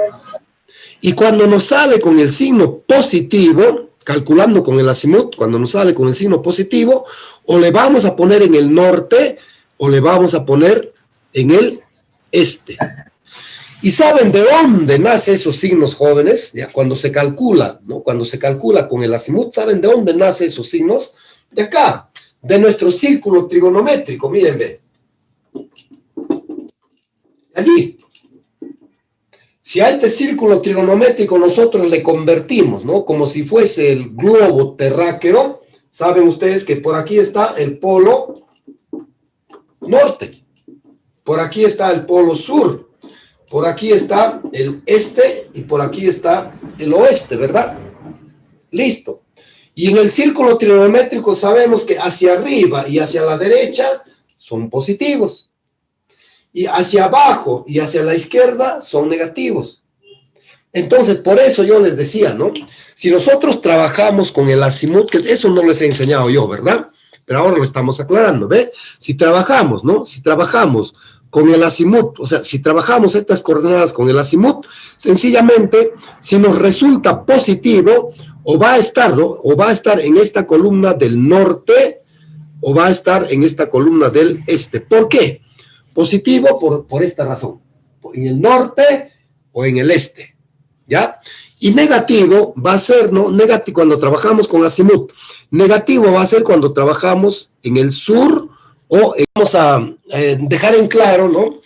Y cuando nos sale con el signo positivo, calculando con el azimut, cuando nos sale con el signo positivo, o le vamos a poner en el norte o le vamos a poner en el este. ¿Y saben de dónde nacen esos signos, jóvenes? ¿Ya? Cuando se calcula, ¿no? Cuando se calcula con el azimut, ¿saben de dónde nacen esos signos? De acá, de nuestro círculo trigonométrico, miren, ve. Allí. Si a este círculo trigonométrico nosotros le convertimos, ¿no? Como si fuese el globo terráqueo, saben ustedes que por aquí está el polo norte. Por aquí está el polo sur, por aquí está el este y por aquí está el oeste, ¿verdad? Listo. Y en el círculo trigonométrico sabemos que hacia arriba y hacia la derecha son positivos. Y hacia abajo y hacia la izquierda son negativos. Entonces, por eso yo les decía, ¿no? Si nosotros trabajamos con el azimut, que eso no les he enseñado yo, ¿verdad? Pero ahora lo estamos aclarando, ¿ve? Si trabajamos, ¿no? Si trabajamos con el azimut, o sea, si trabajamos estas coordenadas con el azimut, sencillamente, si nos resulta positivo, o va a estar, ¿no? O va a estar en esta columna del norte, o va a estar en esta columna del este. ¿Por qué? Positivo por esta razón, en el norte o en el este. ¿ya? Y negativo va a ser, ¿no? Negativo cuando trabajamos con azimut. Negativo va a ser cuando trabajamos en el sur o vamos a dejar en claro, ¿no?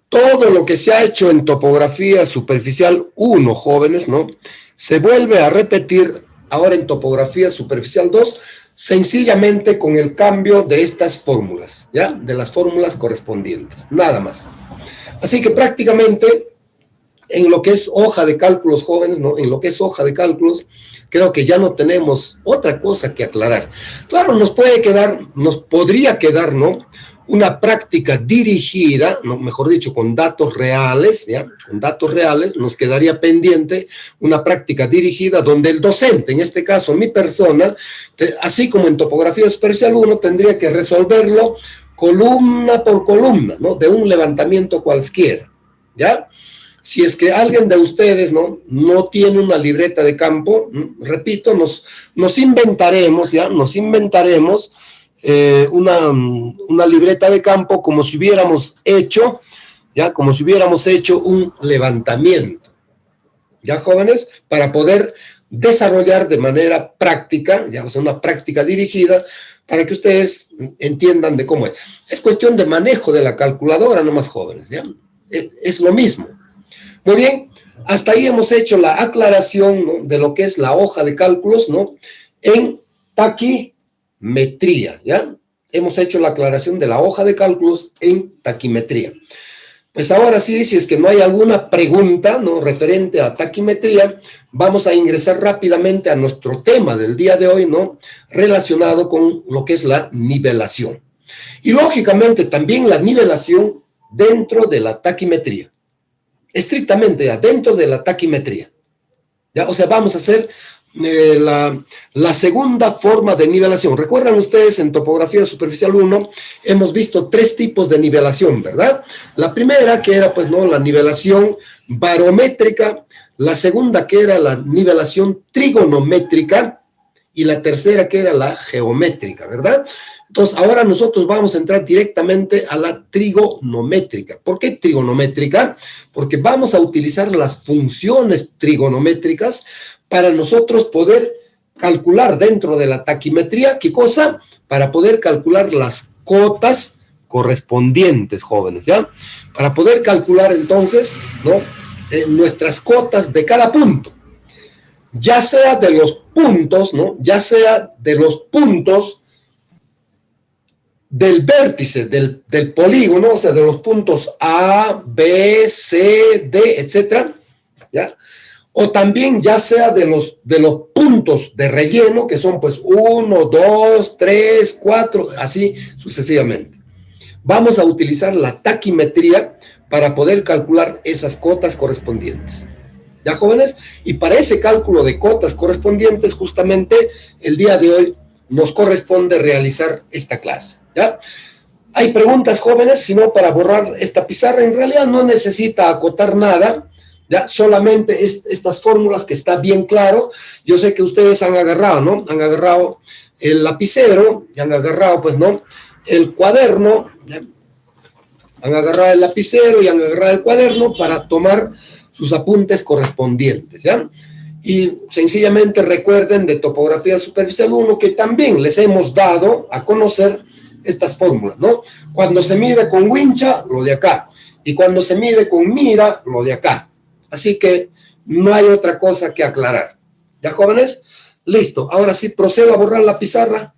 Todo lo que se ha hecho en topografía superficial 1, jóvenes, ¿no? Se vuelve a repetir ahora en topografía superficial 2, sencillamente con el cambio de estas fórmulas, ¿ya? De las fórmulas correspondientes, nada más. Así que prácticamente en lo que es hoja de cálculos, jóvenes, ¿no? En lo que es hoja de cálculos, creo que ya no tenemos otra cosa que aclarar. Claro, nos podría quedar, ¿no? Una práctica dirigida, ¿no? Mejor dicho, con datos reales, ¿ya? Con datos reales, nos quedaría pendiente una práctica dirigida donde el docente, en este caso mi persona, así como en topografía superficial 1, tendría que resolverlo columna por columna, ¿no? De un levantamiento cualquiera, ¿ya? Si es que alguien de ustedes no tiene una libreta de campo, repito, nos inventaremos, ¿ya? Nos inventaremos una libreta de campo como si hubiéramos hecho, ¿ya? Como si hubiéramos hecho un levantamiento, ¿ya, jóvenes? Para poder desarrollar de manera práctica, ya, o sea, una práctica dirigida, para que ustedes entiendan de cómo es. Es cuestión de manejo de la calculadora, no más, jóvenes, ¿ya? Es lo mismo. Muy bien, hasta ahí hemos hecho la aclaración, ¿no? De lo que es la hoja de cálculos, ¿no? En taquimetría, ¿ya? Hemos hecho la aclaración de la hoja de cálculos en taquimetría. Pues ahora sí, si es que no hay alguna pregunta, ¿no? Referente a taquimetría, vamos a ingresar rápidamente a nuestro tema del día de hoy, ¿no? Relacionado con lo que es la nivelación. Y lógicamente también la nivelación dentro de la taquimetría. Estrictamente ya, dentro de la taquimetría. ¿Ya? O sea, vamos a hacer la segunda forma de nivelación. Recuerdan ustedes, en topografía superficial 1, hemos visto 3 tipos de nivelación, ¿verdad? La primera, que era, pues, ¿no? La nivelación barométrica. La segunda, que era la nivelación trigonométrica. Y la tercera, que era la geométrica, ¿verdad? Entonces, ahora nosotros vamos a entrar directamente a la trigonométrica. ¿Por qué trigonométrica? Porque vamos a utilizar las funciones trigonométricas para nosotros poder calcular dentro de la taquimetría, ¿qué cosa? Para poder calcular las cotas correspondientes, jóvenes, ¿ya? Para poder calcular entonces, ¿no? Nuestras cotas de cada punto. Ya sea de los puntos, ¿no? Ya sea de los puntos del vértice, del polígono, o sea, de los puntos A, B, C, D, etcétera, ¿ya? O también ya sea de los puntos de relleno, que son pues 1, 2, 3, 4, así sucesivamente. Vamos a utilizar la taquimetría para poder calcular esas cotas correspondientes. ¿Ya, jóvenes? Y para ese cálculo de cotas correspondientes, justamente el día de hoy nos corresponde realizar esta clase, ¿ya? Hay preguntas, jóvenes, sino para borrar esta pizarra. En realidad no necesita acotar nada, ¿ya? Solamente estas fórmulas que está bien claro. Yo sé que ustedes han agarrado, ¿no? Han agarrado el lapicero, y han agarrado, pues, ¿no? El cuaderno, ¿ya? Han agarrado el lapicero y han agarrado el cuaderno para tomar sus apuntes correspondientes, ¿ya? Y sencillamente recuerden de topografía superficial 1 que también les hemos dado a conocer estas fórmulas, ¿no? Cuando se mide con wincha, lo de acá. Y cuando se mide con mira, lo de acá. Así que no hay otra cosa que aclarar. ¿Ya, jóvenes? Listo. Ahora sí, procedo a borrar la pizarra.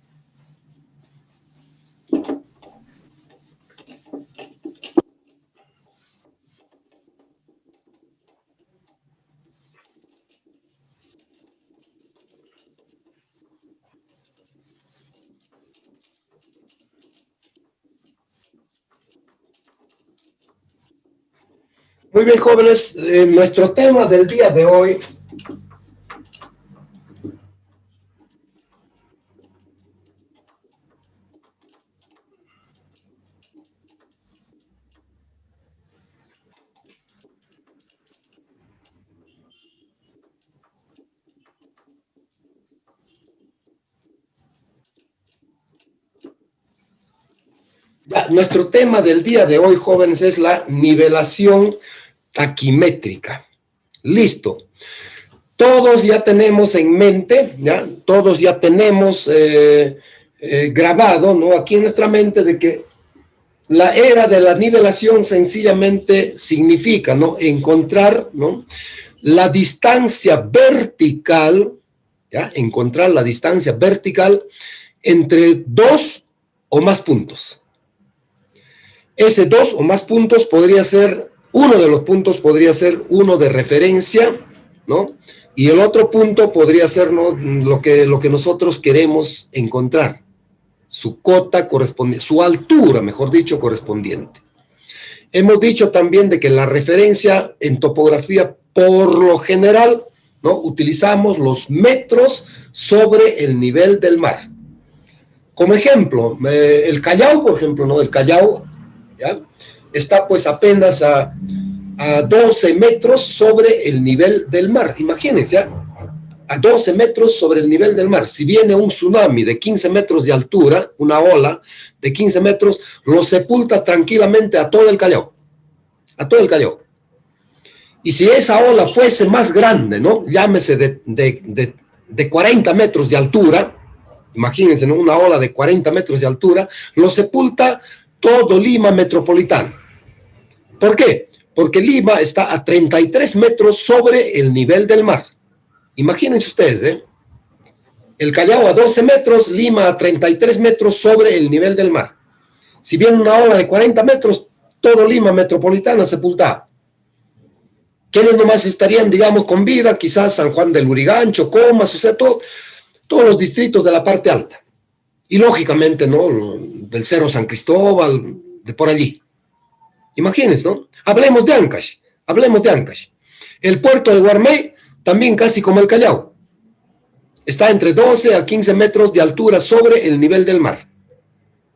Muy bien, jóvenes, nuestro tema del día de hoy nuestro tema del día de hoy, jóvenes, es la nivelación taquimétrica. Listo. Todos ya tenemos en mente, ¿ya? Todos ya tenemos grabado, ¿no? Aquí en nuestra mente de que la era de la nivelación sencillamente significa, ¿no? Encontrar, ¿no? La distancia vertical, ¿ya? Encontrar la distancia vertical entre dos o más puntos. Ese dos o más puntos podría ser, uno de los puntos podría ser uno de referencia, ¿no? Y el otro punto podría ser, ¿no? lo que nosotros queremos encontrar, su cota correspondiente, su altura, mejor dicho, correspondiente. Hemos dicho también de que la referencia en topografía, por lo general, ¿no? Utilizamos los metros sobre el nivel del mar. Como ejemplo, el Callao, por ejemplo, ¿no? El Callao, ¿ya? Está pues apenas a 12 metros sobre el nivel del mar. Imagínense, ¿ya? A 12 metros sobre el nivel del mar. Si viene un tsunami de 15 metros de altura, una ola de 15 metros, lo sepulta tranquilamente a todo el Callao. A todo el Callao. Y si esa ola fuese más grande, ¿no? Llámese de 40 metros de altura, imagínense, ¿no? Una ola de 40 metros de altura, lo sepulta todo Lima metropolitano. ¿Por qué? Porque Lima está a 33 metros sobre el nivel del mar. Imagínense ustedes, ¿eh? El Callao a 12 metros, Lima a 33 metros sobre el nivel del mar. Si viene una ola de 40 metros, todo Lima metropolitana sepultada. ¿Quiénes nomás estarían, digamos, con vida? Quizás San Juan del Lurigancho, Comas, o sea, todos los distritos de la parte alta. Y lógicamente, ¿no? Del Cerro San Cristóbal, de por allí. Imagínense, ¿no? Hablemos de Ancash. El puerto de Guarmey, también casi como el Callao. Está entre 12 a 15 metros de altura sobre el nivel del mar.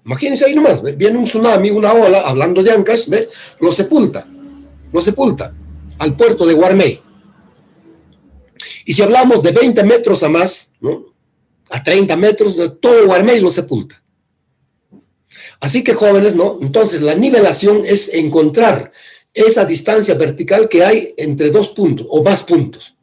Imagínense ahí nomás, ¿ve? Viene un tsunami, una ola, hablando de Ancash, ¿ve? Lo sepulta al puerto de Guarmey. Y si hablamos de 20 metros a más, ¿no? A 30 metros, todo Guarmey lo sepulta. Así que, jóvenes, ¿no? Entonces, la nivelación es encontrar esa distancia vertical que hay entre dos puntos o más puntos,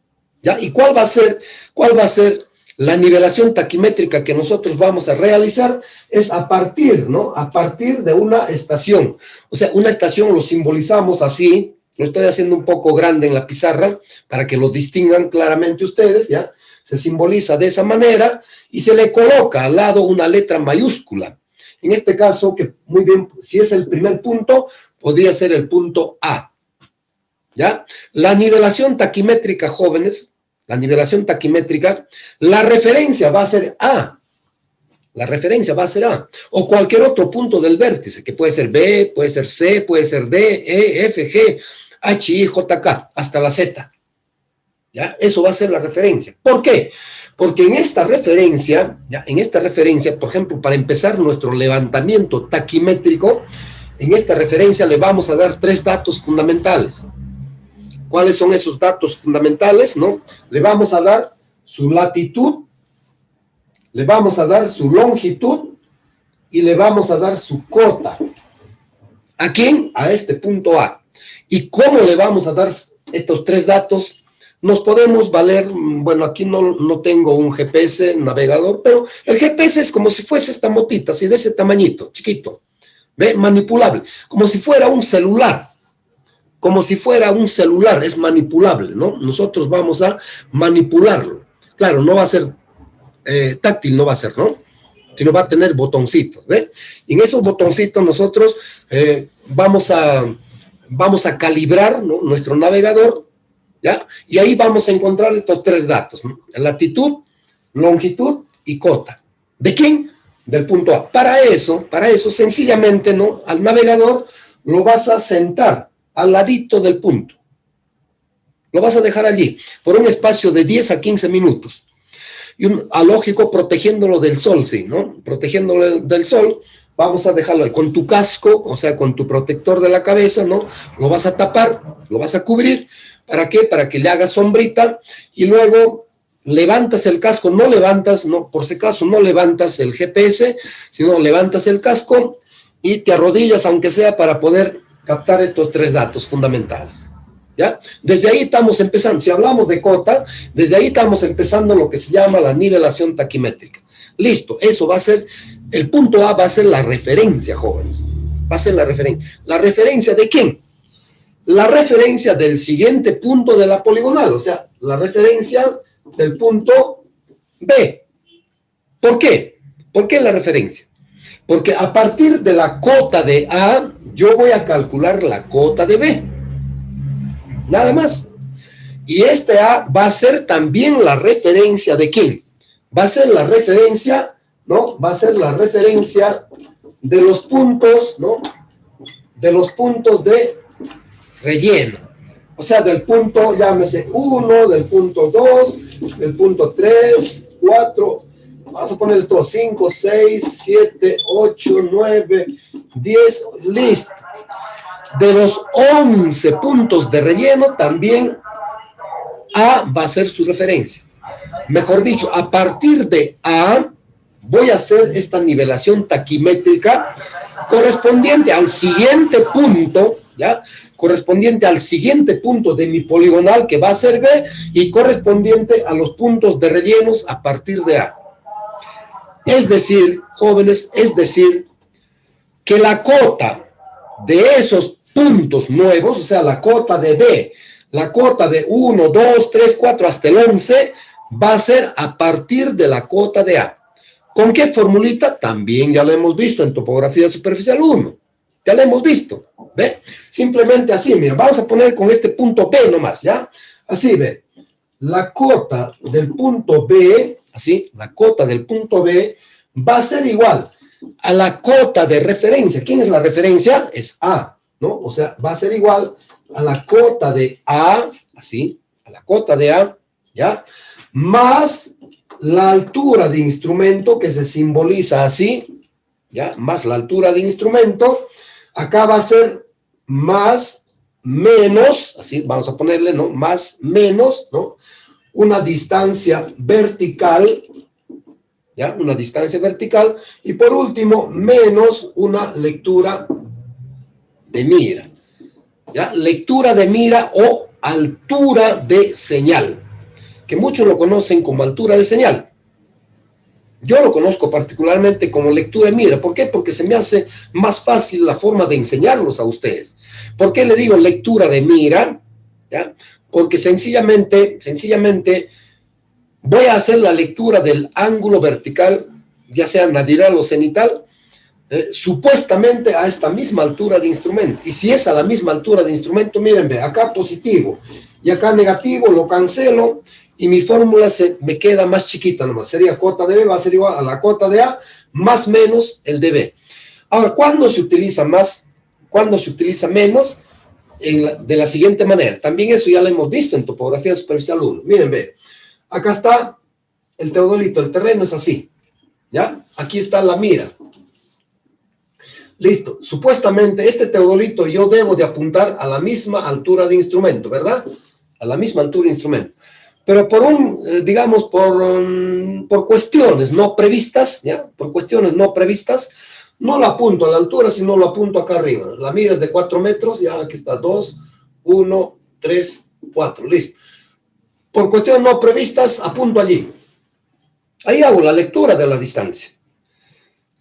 ¿ya? ¿Y cuál va a ser la nivelación taquimétrica que nosotros vamos a realizar? Es a partir, ¿no? A partir de una estación. O sea, una estación lo simbolizamos así. Lo estoy haciendo un poco grande en la pizarra para que lo distingan claramente ustedes, ¿ya? Se simboliza de esa manera y se le coloca al lado una letra mayúscula. En este caso, que muy bien, si es el primer punto, podría ser el punto A, ¿ya? La nivelación taquimétrica, jóvenes, la nivelación taquimétrica, la referencia va a ser A. La referencia va a ser A. O cualquier otro punto del vértice, que puede ser B, puede ser C, puede ser D, E, F, G, H, I, J, K, hasta la Z. ¿Ya? Eso va a ser la referencia. ¿Por qué? Porque en esta referencia, ¿ya? En esta referencia, por ejemplo, para empezar nuestro levantamiento taquimétrico, en esta referencia le vamos a dar tres datos fundamentales. ¿Cuáles son esos datos fundamentales? ¿No? Le vamos a dar su latitud, le vamos a dar su longitud y le vamos a dar su cota. ¿A quién? A este punto A. ¿Y cómo le vamos a dar estos tres datos? Nos podemos valer, bueno, aquí no tengo un GPS navegador, pero el GPS es como si fuese esta motita, así de ese tamañito, chiquito, ¿ve? Manipulable, como si fuera un celular, es manipulable, ¿no? Nosotros vamos a manipularlo. Claro, no va a ser táctil, no va a ser, ¿no? Sino va a tener botoncitos, ¿ve? Y en esos botoncitos nosotros vamos a calibrar, ¿no? Nuestro navegador, ¿ya? Y ahí vamos a encontrar estos tres datos, ¿no? Latitud, longitud y cota. ¿De quién? Del punto A. Para eso, sencillamente, ¿no? Al navegador lo vas a sentar al ladito del punto. Lo vas a dejar allí por un espacio de 10 a 15 minutos. Y lógico, protegiéndolo del sol, sí, ¿no? Protegiéndolo del sol, vamos a dejarlo ahí. Con tu casco, o sea, con tu protector de la cabeza, ¿no? Lo vas a tapar, lo vas a cubrir. ¿Para qué? Para que le hagas sombrita y luego levantas el casco, no levantas, no, por si acaso no levantas el GPS, sino levantas el casco y te arrodillas, aunque sea para poder captar estos tres datos fundamentales. ¿Ya? Desde ahí estamos empezando. Si hablamos de cota, desde ahí estamos empezando lo que se llama la nivelación taquimétrica. Listo, eso va a ser, el punto A va a ser la referencia, jóvenes. Va a ser la referencia. ¿La referencia de quién? La referencia del siguiente punto de la poligonal, o sea, la referencia del punto B. ¿Por qué? ¿Por qué la referencia? Porque a partir de la cota de A, yo voy a calcular la cota de B. Nada más. Y este A va a ser también la referencia de quién. Va a ser la referencia, ¿no? Va a ser la referencia de los puntos, ¿no? De los puntos de relleno. O sea, del punto, llámese 1, del punto 2, del punto 3, 4, vamos a poner todo, 5, 6, 7, 8, 9, 10, listo. De los 11 puntos de relleno, también A va a ser su referencia. Mejor dicho, a partir de A, voy a hacer esta nivelación taquimétrica correspondiente al siguiente punto, ¿ya? Correspondiente al siguiente punto de mi poligonal, que va a ser B, y correspondiente a los puntos de rellenos a partir de A. Es decir, jóvenes, es decir, que la cota de esos puntos nuevos, o sea, la cota de B, la cota de 1, 2, 3, 4 hasta el 11, va a ser a partir de la cota de A. ¿Con qué formulita? También ya lo hemos visto en topografía superficial 1. Ya lo hemos visto, ¿ve? Simplemente así, mira, vamos a poner con este punto B nomás, ¿ya? Así, ve. La cota del punto B, así, la cota del punto B va a ser igual a la cota de referencia. ¿Quién es la referencia? Es A, ¿no? O sea, va a ser igual a la cota de A, así, a la cota de A, ¿ya? Más la altura de instrumento, que se simboliza así, ¿ya? Más la altura de instrumento. Acá va a ser más, menos, así, vamos a ponerle, ¿no? Más, menos, ¿no? Una distancia vertical, ¿ya? Una distancia vertical. Y por último, menos una lectura de mira, ¿ya? Lectura de mira o altura de señal, que muchos lo conocen como altura de señal. Yo lo conozco particularmente como lectura de mira. ¿Por qué? Porque se me hace más fácil la forma de enseñarlos a ustedes. ¿Por qué le digo lectura de mira? ¿Ya? Porque sencillamente voy a hacer la lectura del ángulo vertical, ya sea nadiral o cenital, supuestamente a esta misma altura de instrumento. Y si es a la misma altura de instrumento, miren, ve, acá positivo y acá negativo, lo cancelo y mi fórmula me queda más chiquita nomás. Sería cota de B, va a ser igual a la cota de A más menos el de B. Ahora, ¿cuándo se utiliza más? ¿Cuándo se utiliza menos? De la siguiente manera. También eso ya lo hemos visto en topografía superficial 1. Miren, ve, acá está el teodolito, el terreno es así, ¿ya? Aquí está la mira. Listo. Supuestamente este teodolito yo debo de apuntar a la misma altura de instrumento, ¿verdad? A la misma altura de instrumento. Pero digamos, por cuestiones no previstas, ¿ya? Por cuestiones no previstas, no lo apunto a la altura, sino lo apunto acá arriba. La mira es de 4 metros, ya aquí está 2, 1, 3, 4, listo. Por cuestiones no previstas, apunto allí. Ahí hago la lectura de la distancia.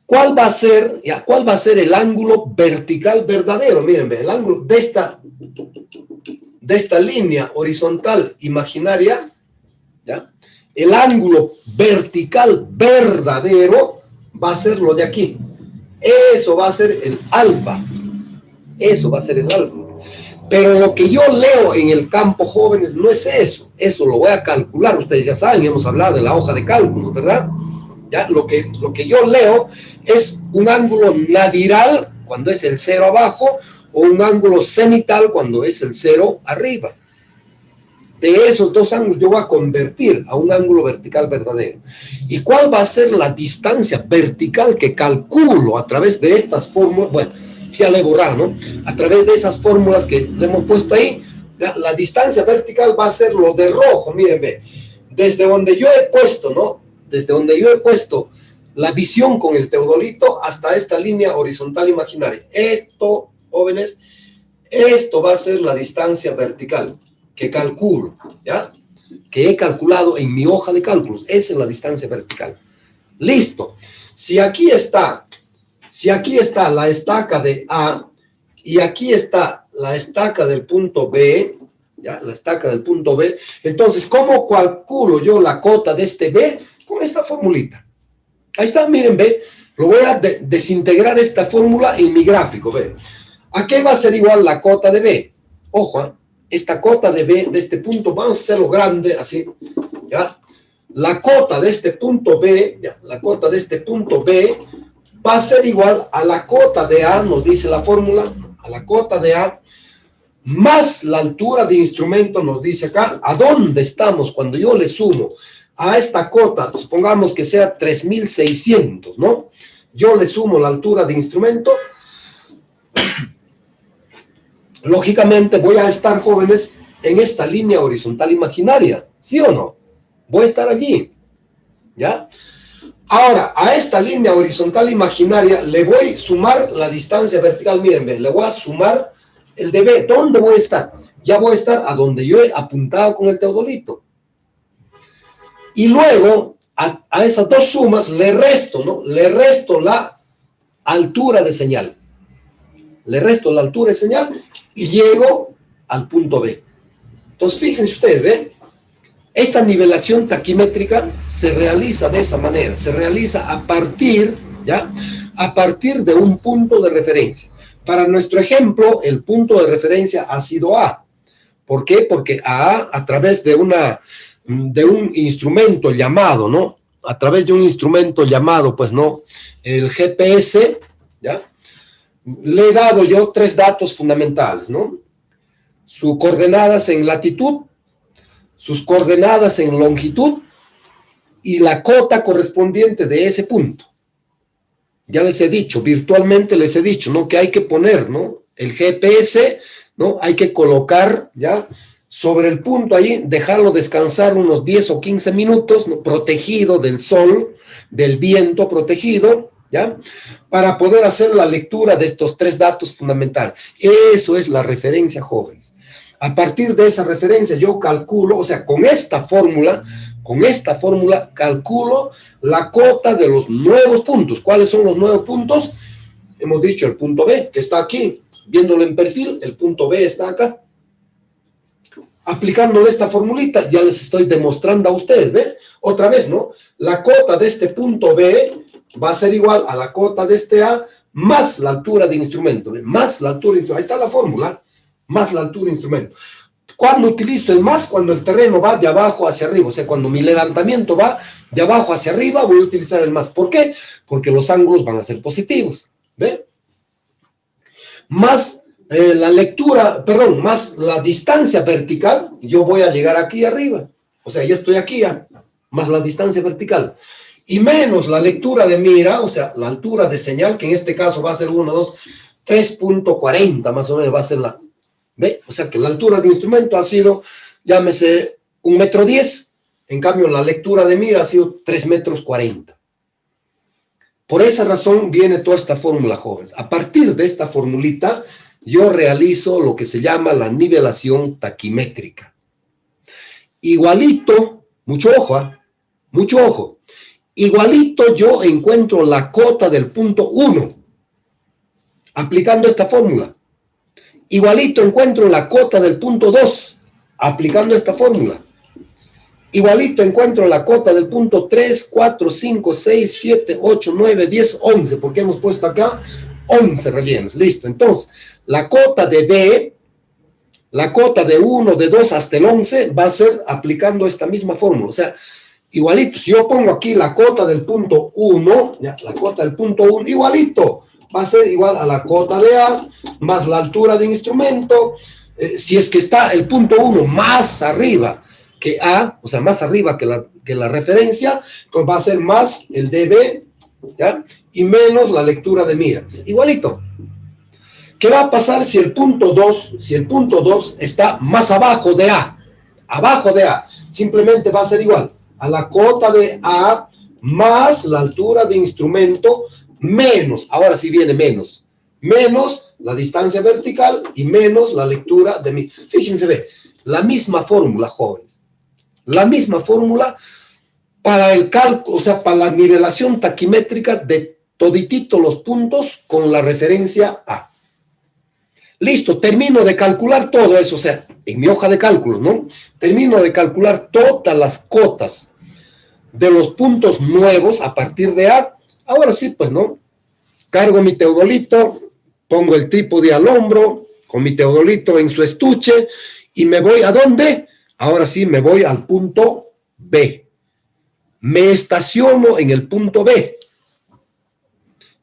¿Cuál va a ser el ángulo vertical verdadero? Miren, el ángulo de esta línea horizontal imaginaria, ¿ya? El ángulo vertical verdadero va a ser lo de aquí. Eso va a ser el alfa. Eso va a ser el alfa. Pero lo que yo leo en el campo, jóvenes, no es eso. Eso lo voy a calcular. Ustedes ya saben, hemos hablado de la hoja de cálculos, ¿verdad? ¿Ya? Lo que yo leo es un ángulo nadiral cuando es el 0 abajo o un ángulo cenital cuando es el 0 arriba. De esos dos ángulos yo voy a convertir a un ángulo vertical verdadero. ¿Y cuál va a ser la distancia vertical que calculo a través de estas fórmulas? Bueno, ya le he borrado, ¿no? A través de esas fórmulas que le hemos puesto ahí, la distancia vertical va a ser lo de rojo. Miren, ve, desde donde yo he puesto, ¿no? Desde donde yo he puesto la visión con el teodolito hasta esta línea horizontal imaginaria. Esto, jóvenes, Esto va a ser la distancia vertical que calculo, ¿ya? Que he calculado en mi hoja de cálculos. Esa es la distancia vertical. Listo. Si aquí está la estaca de A y aquí está la estaca del punto B, ¿ya? La estaca del punto B, entonces, ¿cómo calculo yo la cota de este B? Con esta formulita. Ahí está, miren, ve. Lo voy a desintegrar esta fórmula en mi gráfico, ve. ¿A qué va a ser igual la cota de B? Ojo, esta cota de B, de este punto, vamos a hacerlo grande, así, ¿ya? La cota de este punto B, ¿ya? La cota de este punto B va a ser igual a la cota de A, nos dice la fórmula, a la cota de A, más la altura de instrumento, nos dice acá, ¿a dónde estamos cuando yo le sumo a esta cota? Supongamos que sea 3600, ¿no? Yo le sumo la altura de instrumento. Lógicamente voy a estar, jóvenes, en esta línea horizontal imaginaria, ¿sí o no? Voy a estar allí, ¿ya? Ahora, a esta línea horizontal imaginaria le voy a sumar la distancia vertical, miren, le voy a sumar el de B. ¿Dónde voy a estar? Ya voy a estar a donde yo he apuntado con el teodolito. Y luego, a esas dos sumas le resto, ¿no? Le resto la altura de señal. Le resto la altura de señal y llego al punto B. Entonces, fíjense ustedes, ¿ven? Esta nivelación taquimétrica se realiza de esa manera. Se realiza a partir, ¿ya? A partir de un punto de referencia. Para nuestro ejemplo, el punto de referencia ha sido A. ¿Por qué? Porque a través de un instrumento llamado, ¿no? A través de un instrumento llamado, pues, ¿no? El GPS, ¿ya? Le he dado yo 3 datos fundamentales, ¿no? Sus coordenadas en latitud, sus coordenadas en longitud y la cota correspondiente de ese punto. Ya les he dicho, virtualmente les he dicho, ¿no? Que hay que poner, ¿no? El GPS, ¿no? Hay que colocar, ¿ya? Sobre el punto ahí, dejarlo descansar unos 10 o 15 minutos, ¿no? Protegido del sol, del viento protegido, ¿ya? Para poder hacer la lectura de estos 3 datos fundamentales. Eso es la referencia, jóvenes. A partir de esa referencia yo calculo, o sea, con esta fórmula calculo la cota de los nuevos puntos. ¿Cuáles son los nuevos puntos? Hemos dicho el punto B, que está aquí. Viéndolo en perfil, el punto B está acá. Aplicando esta formulita, ya les estoy demostrando a ustedes, ¿ve? Otra vez, ¿no? La cota de este punto B va a ser igual a la cota de este A más la altura de instrumento, ¿ve? Más la altura de instrumento. Ahí está la fórmula, más la altura de instrumento. ¿Cuándo utilizo el más? Cuando el terreno va de abajo hacia arriba, o sea, cuando mi levantamiento va de abajo hacia arriba, voy a utilizar el más. ¿Por qué? Porque los ángulos van a ser positivos, ¿ve? Más la lectura, perdón, más la distancia vertical, yo voy a llegar aquí arriba. O sea, ya estoy aquí ya, más la distancia vertical. Y menos la lectura de mira, o sea, la altura de señal, que en este caso va a ser 1, 2, 3.40 más o menos va a ser la... ¿Ve? O sea que la altura de instrumento ha sido, llámese, 1,10 m, en cambio la lectura de mira ha sido 3,40 m. Por esa razón viene toda esta fórmula, jóvenes. A partir de esta formulita, yo realizo lo que se llama la nivelación taquimétrica. Igualito, mucho ojo, mucho ojo. Igualito yo encuentro la cota del punto 1, aplicando esta fórmula. Igualito encuentro la cota del punto 2, aplicando esta fórmula. Igualito encuentro la cota del punto 3, 4, 5, 6, 7, 8, 9, 10, 11, porque hemos puesto acá 11 rellenos. Listo. Entonces, la cota de B, la cota de 1, de 2 hasta el 11, va a ser aplicando esta misma fórmula. O sea, igualito, si yo pongo aquí la cota del punto 1, ya, la cota del punto 1, igualito, va a ser igual a la cota de A, más la altura de instrumento. Si es que está el punto 1 más arriba que A, o sea, más arriba que la referencia, entonces va a ser más el dB, ¿ya? Y menos la lectura de mira. Igualito. ¿Qué va a pasar si el punto 2 está más abajo de A? Abajo de A. Simplemente va a ser igual a la cota de A más la altura de instrumento menos, ahora sí viene menos la distancia vertical y menos la lectura de mi... Fíjense, ve, la misma fórmula, jóvenes. La misma fórmula para el cálculo, o sea, para la nivelación taquimétrica de toditito los puntos con la referencia A. Listo, termino de calcular todo eso, o sea, en mi hoja de cálculos, ¿no? Termino de calcular todas las cotas de los puntos nuevos a partir de A. Ahora sí, pues, ¿no? Cargo mi teodolito, pongo el trípode al hombro, con mi teodolito en su estuche, y me voy ¿a dónde? Ahora sí, me voy al punto B. Me estaciono en el punto B.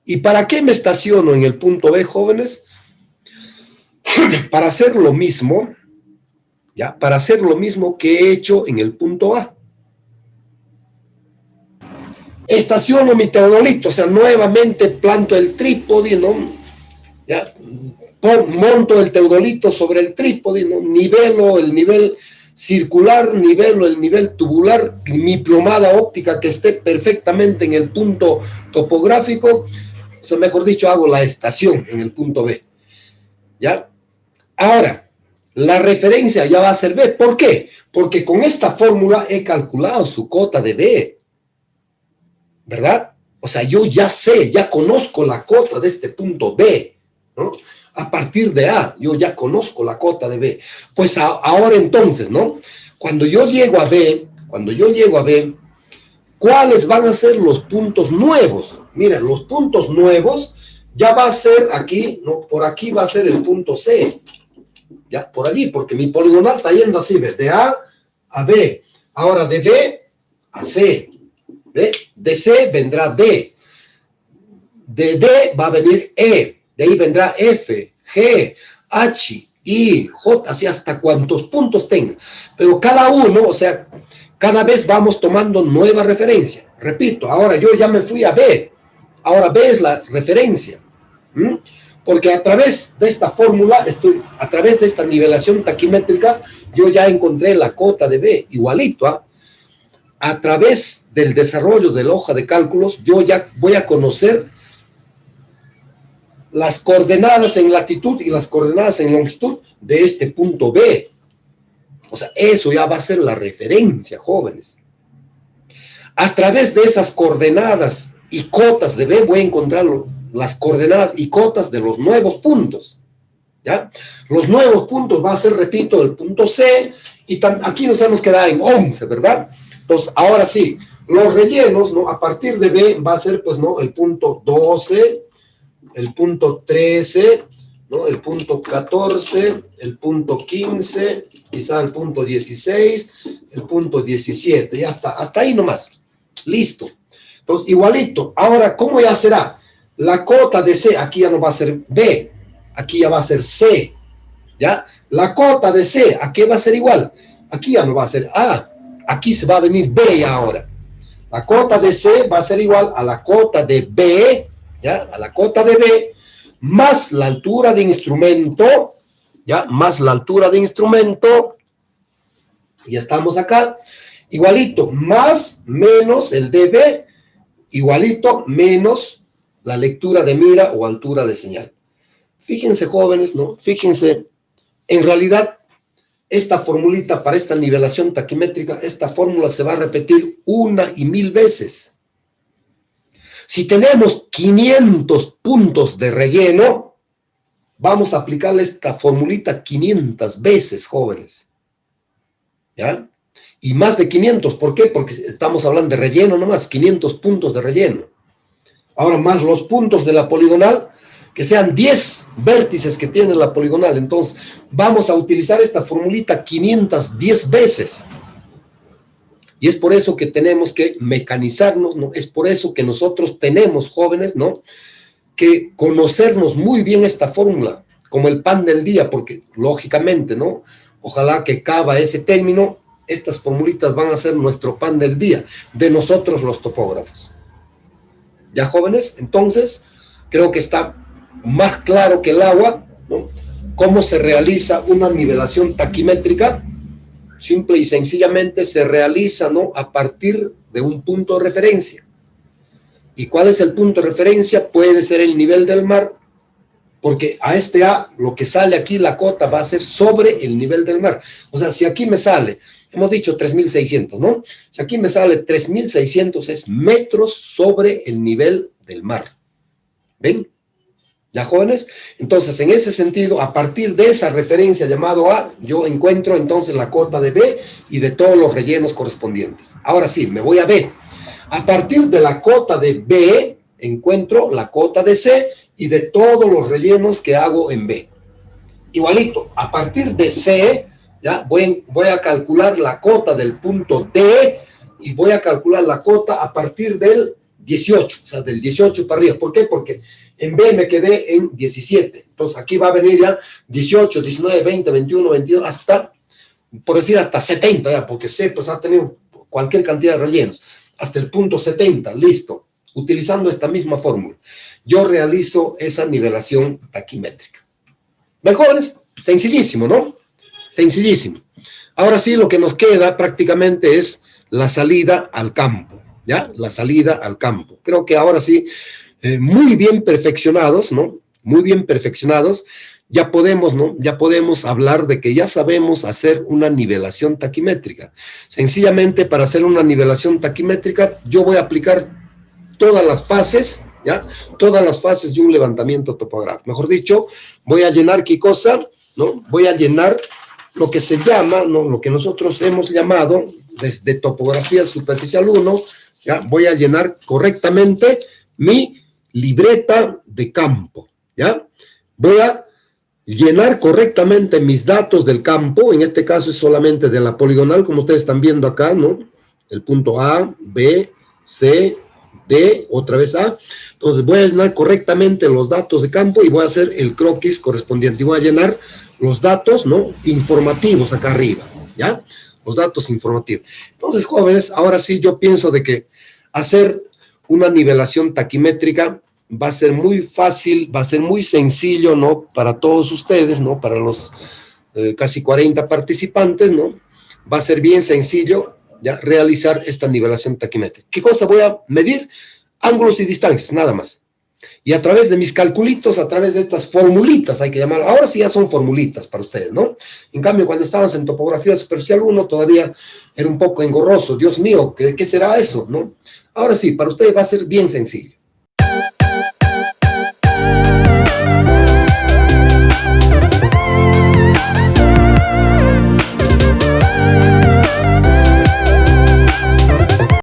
¿Y para qué me estaciono en el punto B, jóvenes? Para hacer lo mismo, ¿ya? Para hacer lo mismo que he hecho en el punto A. Estaciono mi teodolito, o sea, nuevamente planto el trípode, ¿no? ¿Ya? Monto el teodolito sobre el trípode, ¿no? Nivelo el nivel circular, nivelo el nivel tubular, mi plomada óptica que esté perfectamente en el punto topográfico, o sea, mejor dicho, hago la estación en el punto B, ¿ya? Ahora, la referencia ya va a ser B. ¿Por qué? Porque con esta fórmula he calculado su cota de B, ¿verdad? O sea, yo ya sé, ya conozco la cota de este punto B, ¿no? A partir de A, yo ya conozco la cota de B. Pues ahora entonces, ¿no? Cuando yo llego a B, ¿cuáles van a ser los puntos nuevos? Miren, los puntos nuevos ya va a ser aquí, ¿no? Por aquí va a ser el punto C. Ya, por allí, porque mi poligonal está yendo así, ¿ves? De A a B. Ahora de B a C. ¿Ve? De C vendrá D. De D va a venir E. De ahí vendrá F, G, H, I, J, así hasta cuantos puntos tenga. Pero cada uno, o sea, cada vez vamos tomando nueva referencia. Repito, ahora yo ya me fui a B. Ahora B es la referencia. Porque a través de esta fórmula, a través de esta nivelación taquimétrica, yo ya encontré la cota de B, igualito. A través del desarrollo de la hoja de cálculos, yo ya voy a conocer las coordenadas en latitud y las coordenadas en longitud de este punto B. O sea, eso ya va a ser la referencia, jóvenes. A través de esas coordenadas y cotas de B voy a encontrar las coordenadas y cotas de los nuevos puntos. ¿Ya? Los nuevos puntos va a ser, repito, el punto C, y aquí nos hemos quedado en 11, ¿verdad? Entonces, ahora sí, los rellenos, ¿no? A partir de B va a ser, pues, ¿no? El punto 12, el punto 13, ¿no? El punto 14, el punto 15, quizá el punto 16, el punto 17, ya está, hasta ahí nomás. Listo. Entonces, igualito. Ahora, ¿cómo ya será? La cota de C, aquí ya no va a ser B, aquí ya va a ser C, ¿ya? La cota de C, ¿a qué va a ser igual? Aquí ya no va a ser A, aquí se va a venir B ahora. La cota de C va a ser igual a la cota de B, ¿ya? A la cota de B, más la altura de instrumento, ¿ya? Más la altura de instrumento, ya estamos acá, igualito, más, menos el dB, igualito, menos la lectura de mira o altura de señal. Fíjense, jóvenes, ¿no? Fíjense, en realidad, esta formulita para esta nivelación taquimétrica, esta fórmula se va a repetir 1 y 1000 veces. Si tenemos 500 puntos de relleno, vamos a aplicarle esta formulita 500 veces, jóvenes. ¿Ya? Y más de 500, ¿por qué? Porque estamos hablando de relleno nomás, 500 puntos de relleno. Ahora más los puntos de la poligonal, que sean 10 vértices que tiene la poligonal. Entonces, vamos a utilizar esta formulita 510 veces. Y es por eso que tenemos que mecanizarnos, ¿no? Es por eso que nosotros tenemos, jóvenes, ¿no? Que conocernos muy bien esta fórmula, como el pan del día, porque lógicamente, ¿no? Ojalá que acaba ese término, estas formulitas van a ser nuestro pan del día, de nosotros los topógrafos. ¿Ya, jóvenes? Entonces, creo que está más claro que el agua, ¿no? Cómo se realiza una nivelación taquimétrica. Simple y sencillamente se realiza, ¿no? A partir de un punto de referencia. ¿Y cuál es el punto de referencia? Puede ser el nivel del mar, Porque a este A, lo que sale aquí, la cota va a ser sobre el nivel del mar. O sea, si aquí me sale, hemos dicho 3.600, ¿no? Si aquí me sale 3.600 es metros sobre el nivel del mar. ¿Ven? ¿Ya, jóvenes? Entonces, en ese sentido, a partir de esa referencia llamado A, yo encuentro entonces la cota de B y de todos los rellenos correspondientes. Ahora sí, me voy a B. A partir de la cota de B, encuentro la cota de C y de todos los rellenos que hago en B. Igualito, a partir de C, ya voy a calcular la cota del punto D y voy a calcular la cota a partir del 18, o sea, del 18 para arriba. ¿Por qué? Porque en B me quedé en 17. Entonces aquí va a venir ya 18, 19, 20, 21, 22, hasta, por decir, hasta 70, ya, porque C pues ha tenido cualquier cantidad de rellenos. Hasta el punto 70, listo. Utilizando esta misma fórmula, yo realizo esa nivelación taquimétrica. ¿Ven, jóvenes? Sencillísimo, ¿no? Sencillísimo. Ahora sí, lo que nos queda prácticamente es la salida al campo, ¿ya? La salida al campo. Creo que ahora sí, muy bien perfeccionados, ¿no? Muy bien perfeccionados, ya podemos, ¿no? Ya podemos hablar de que ya sabemos hacer una nivelación taquimétrica. Sencillamente, para hacer una nivelación taquimétrica, yo voy a aplicar todas las fases, ¿ya? Todas las fases de un levantamiento topográfico. Mejor dicho, voy a llenar, ¿qué cosa? ¿No? Voy a llenar lo que se llama, ¿no? Lo que nosotros hemos llamado, desde topografía superficial 1, ¿ya? Voy a llenar correctamente mi libreta de campo, ¿ya? Voy a llenar correctamente mis datos del campo, en este caso es solamente de la poligonal, como ustedes están viendo acá, ¿no? El punto A, B, C, D, otra vez A. Entonces voy a llenar correctamente los datos de campo y voy a hacer el croquis correspondiente. Y voy a llenar los datos, ¿no? Informativos acá arriba, ¿ya? Los datos informativos. Entonces, jóvenes, ahora sí yo pienso de que hacer una nivelación taquimétrica va a ser muy fácil, va a ser muy sencillo, ¿no? Para todos ustedes, ¿no? Para los casi 40 participantes, ¿no? Va a ser bien sencillo, ¿ya? Realizar esta nivelación taquimétrica. ¿Qué cosa voy a medir? Ángulos y distancias, nada más. Y a través de mis calculitos, a través de estas formulitas, hay que llamar, ahora sí ya son formulitas para ustedes, ¿no? En cambio, cuando estábamos en topografía superficial 1, todavía era un poco engorroso. Dios mío, ¿qué será eso, no? Ahora sí, para ustedes va a ser bien sencillo.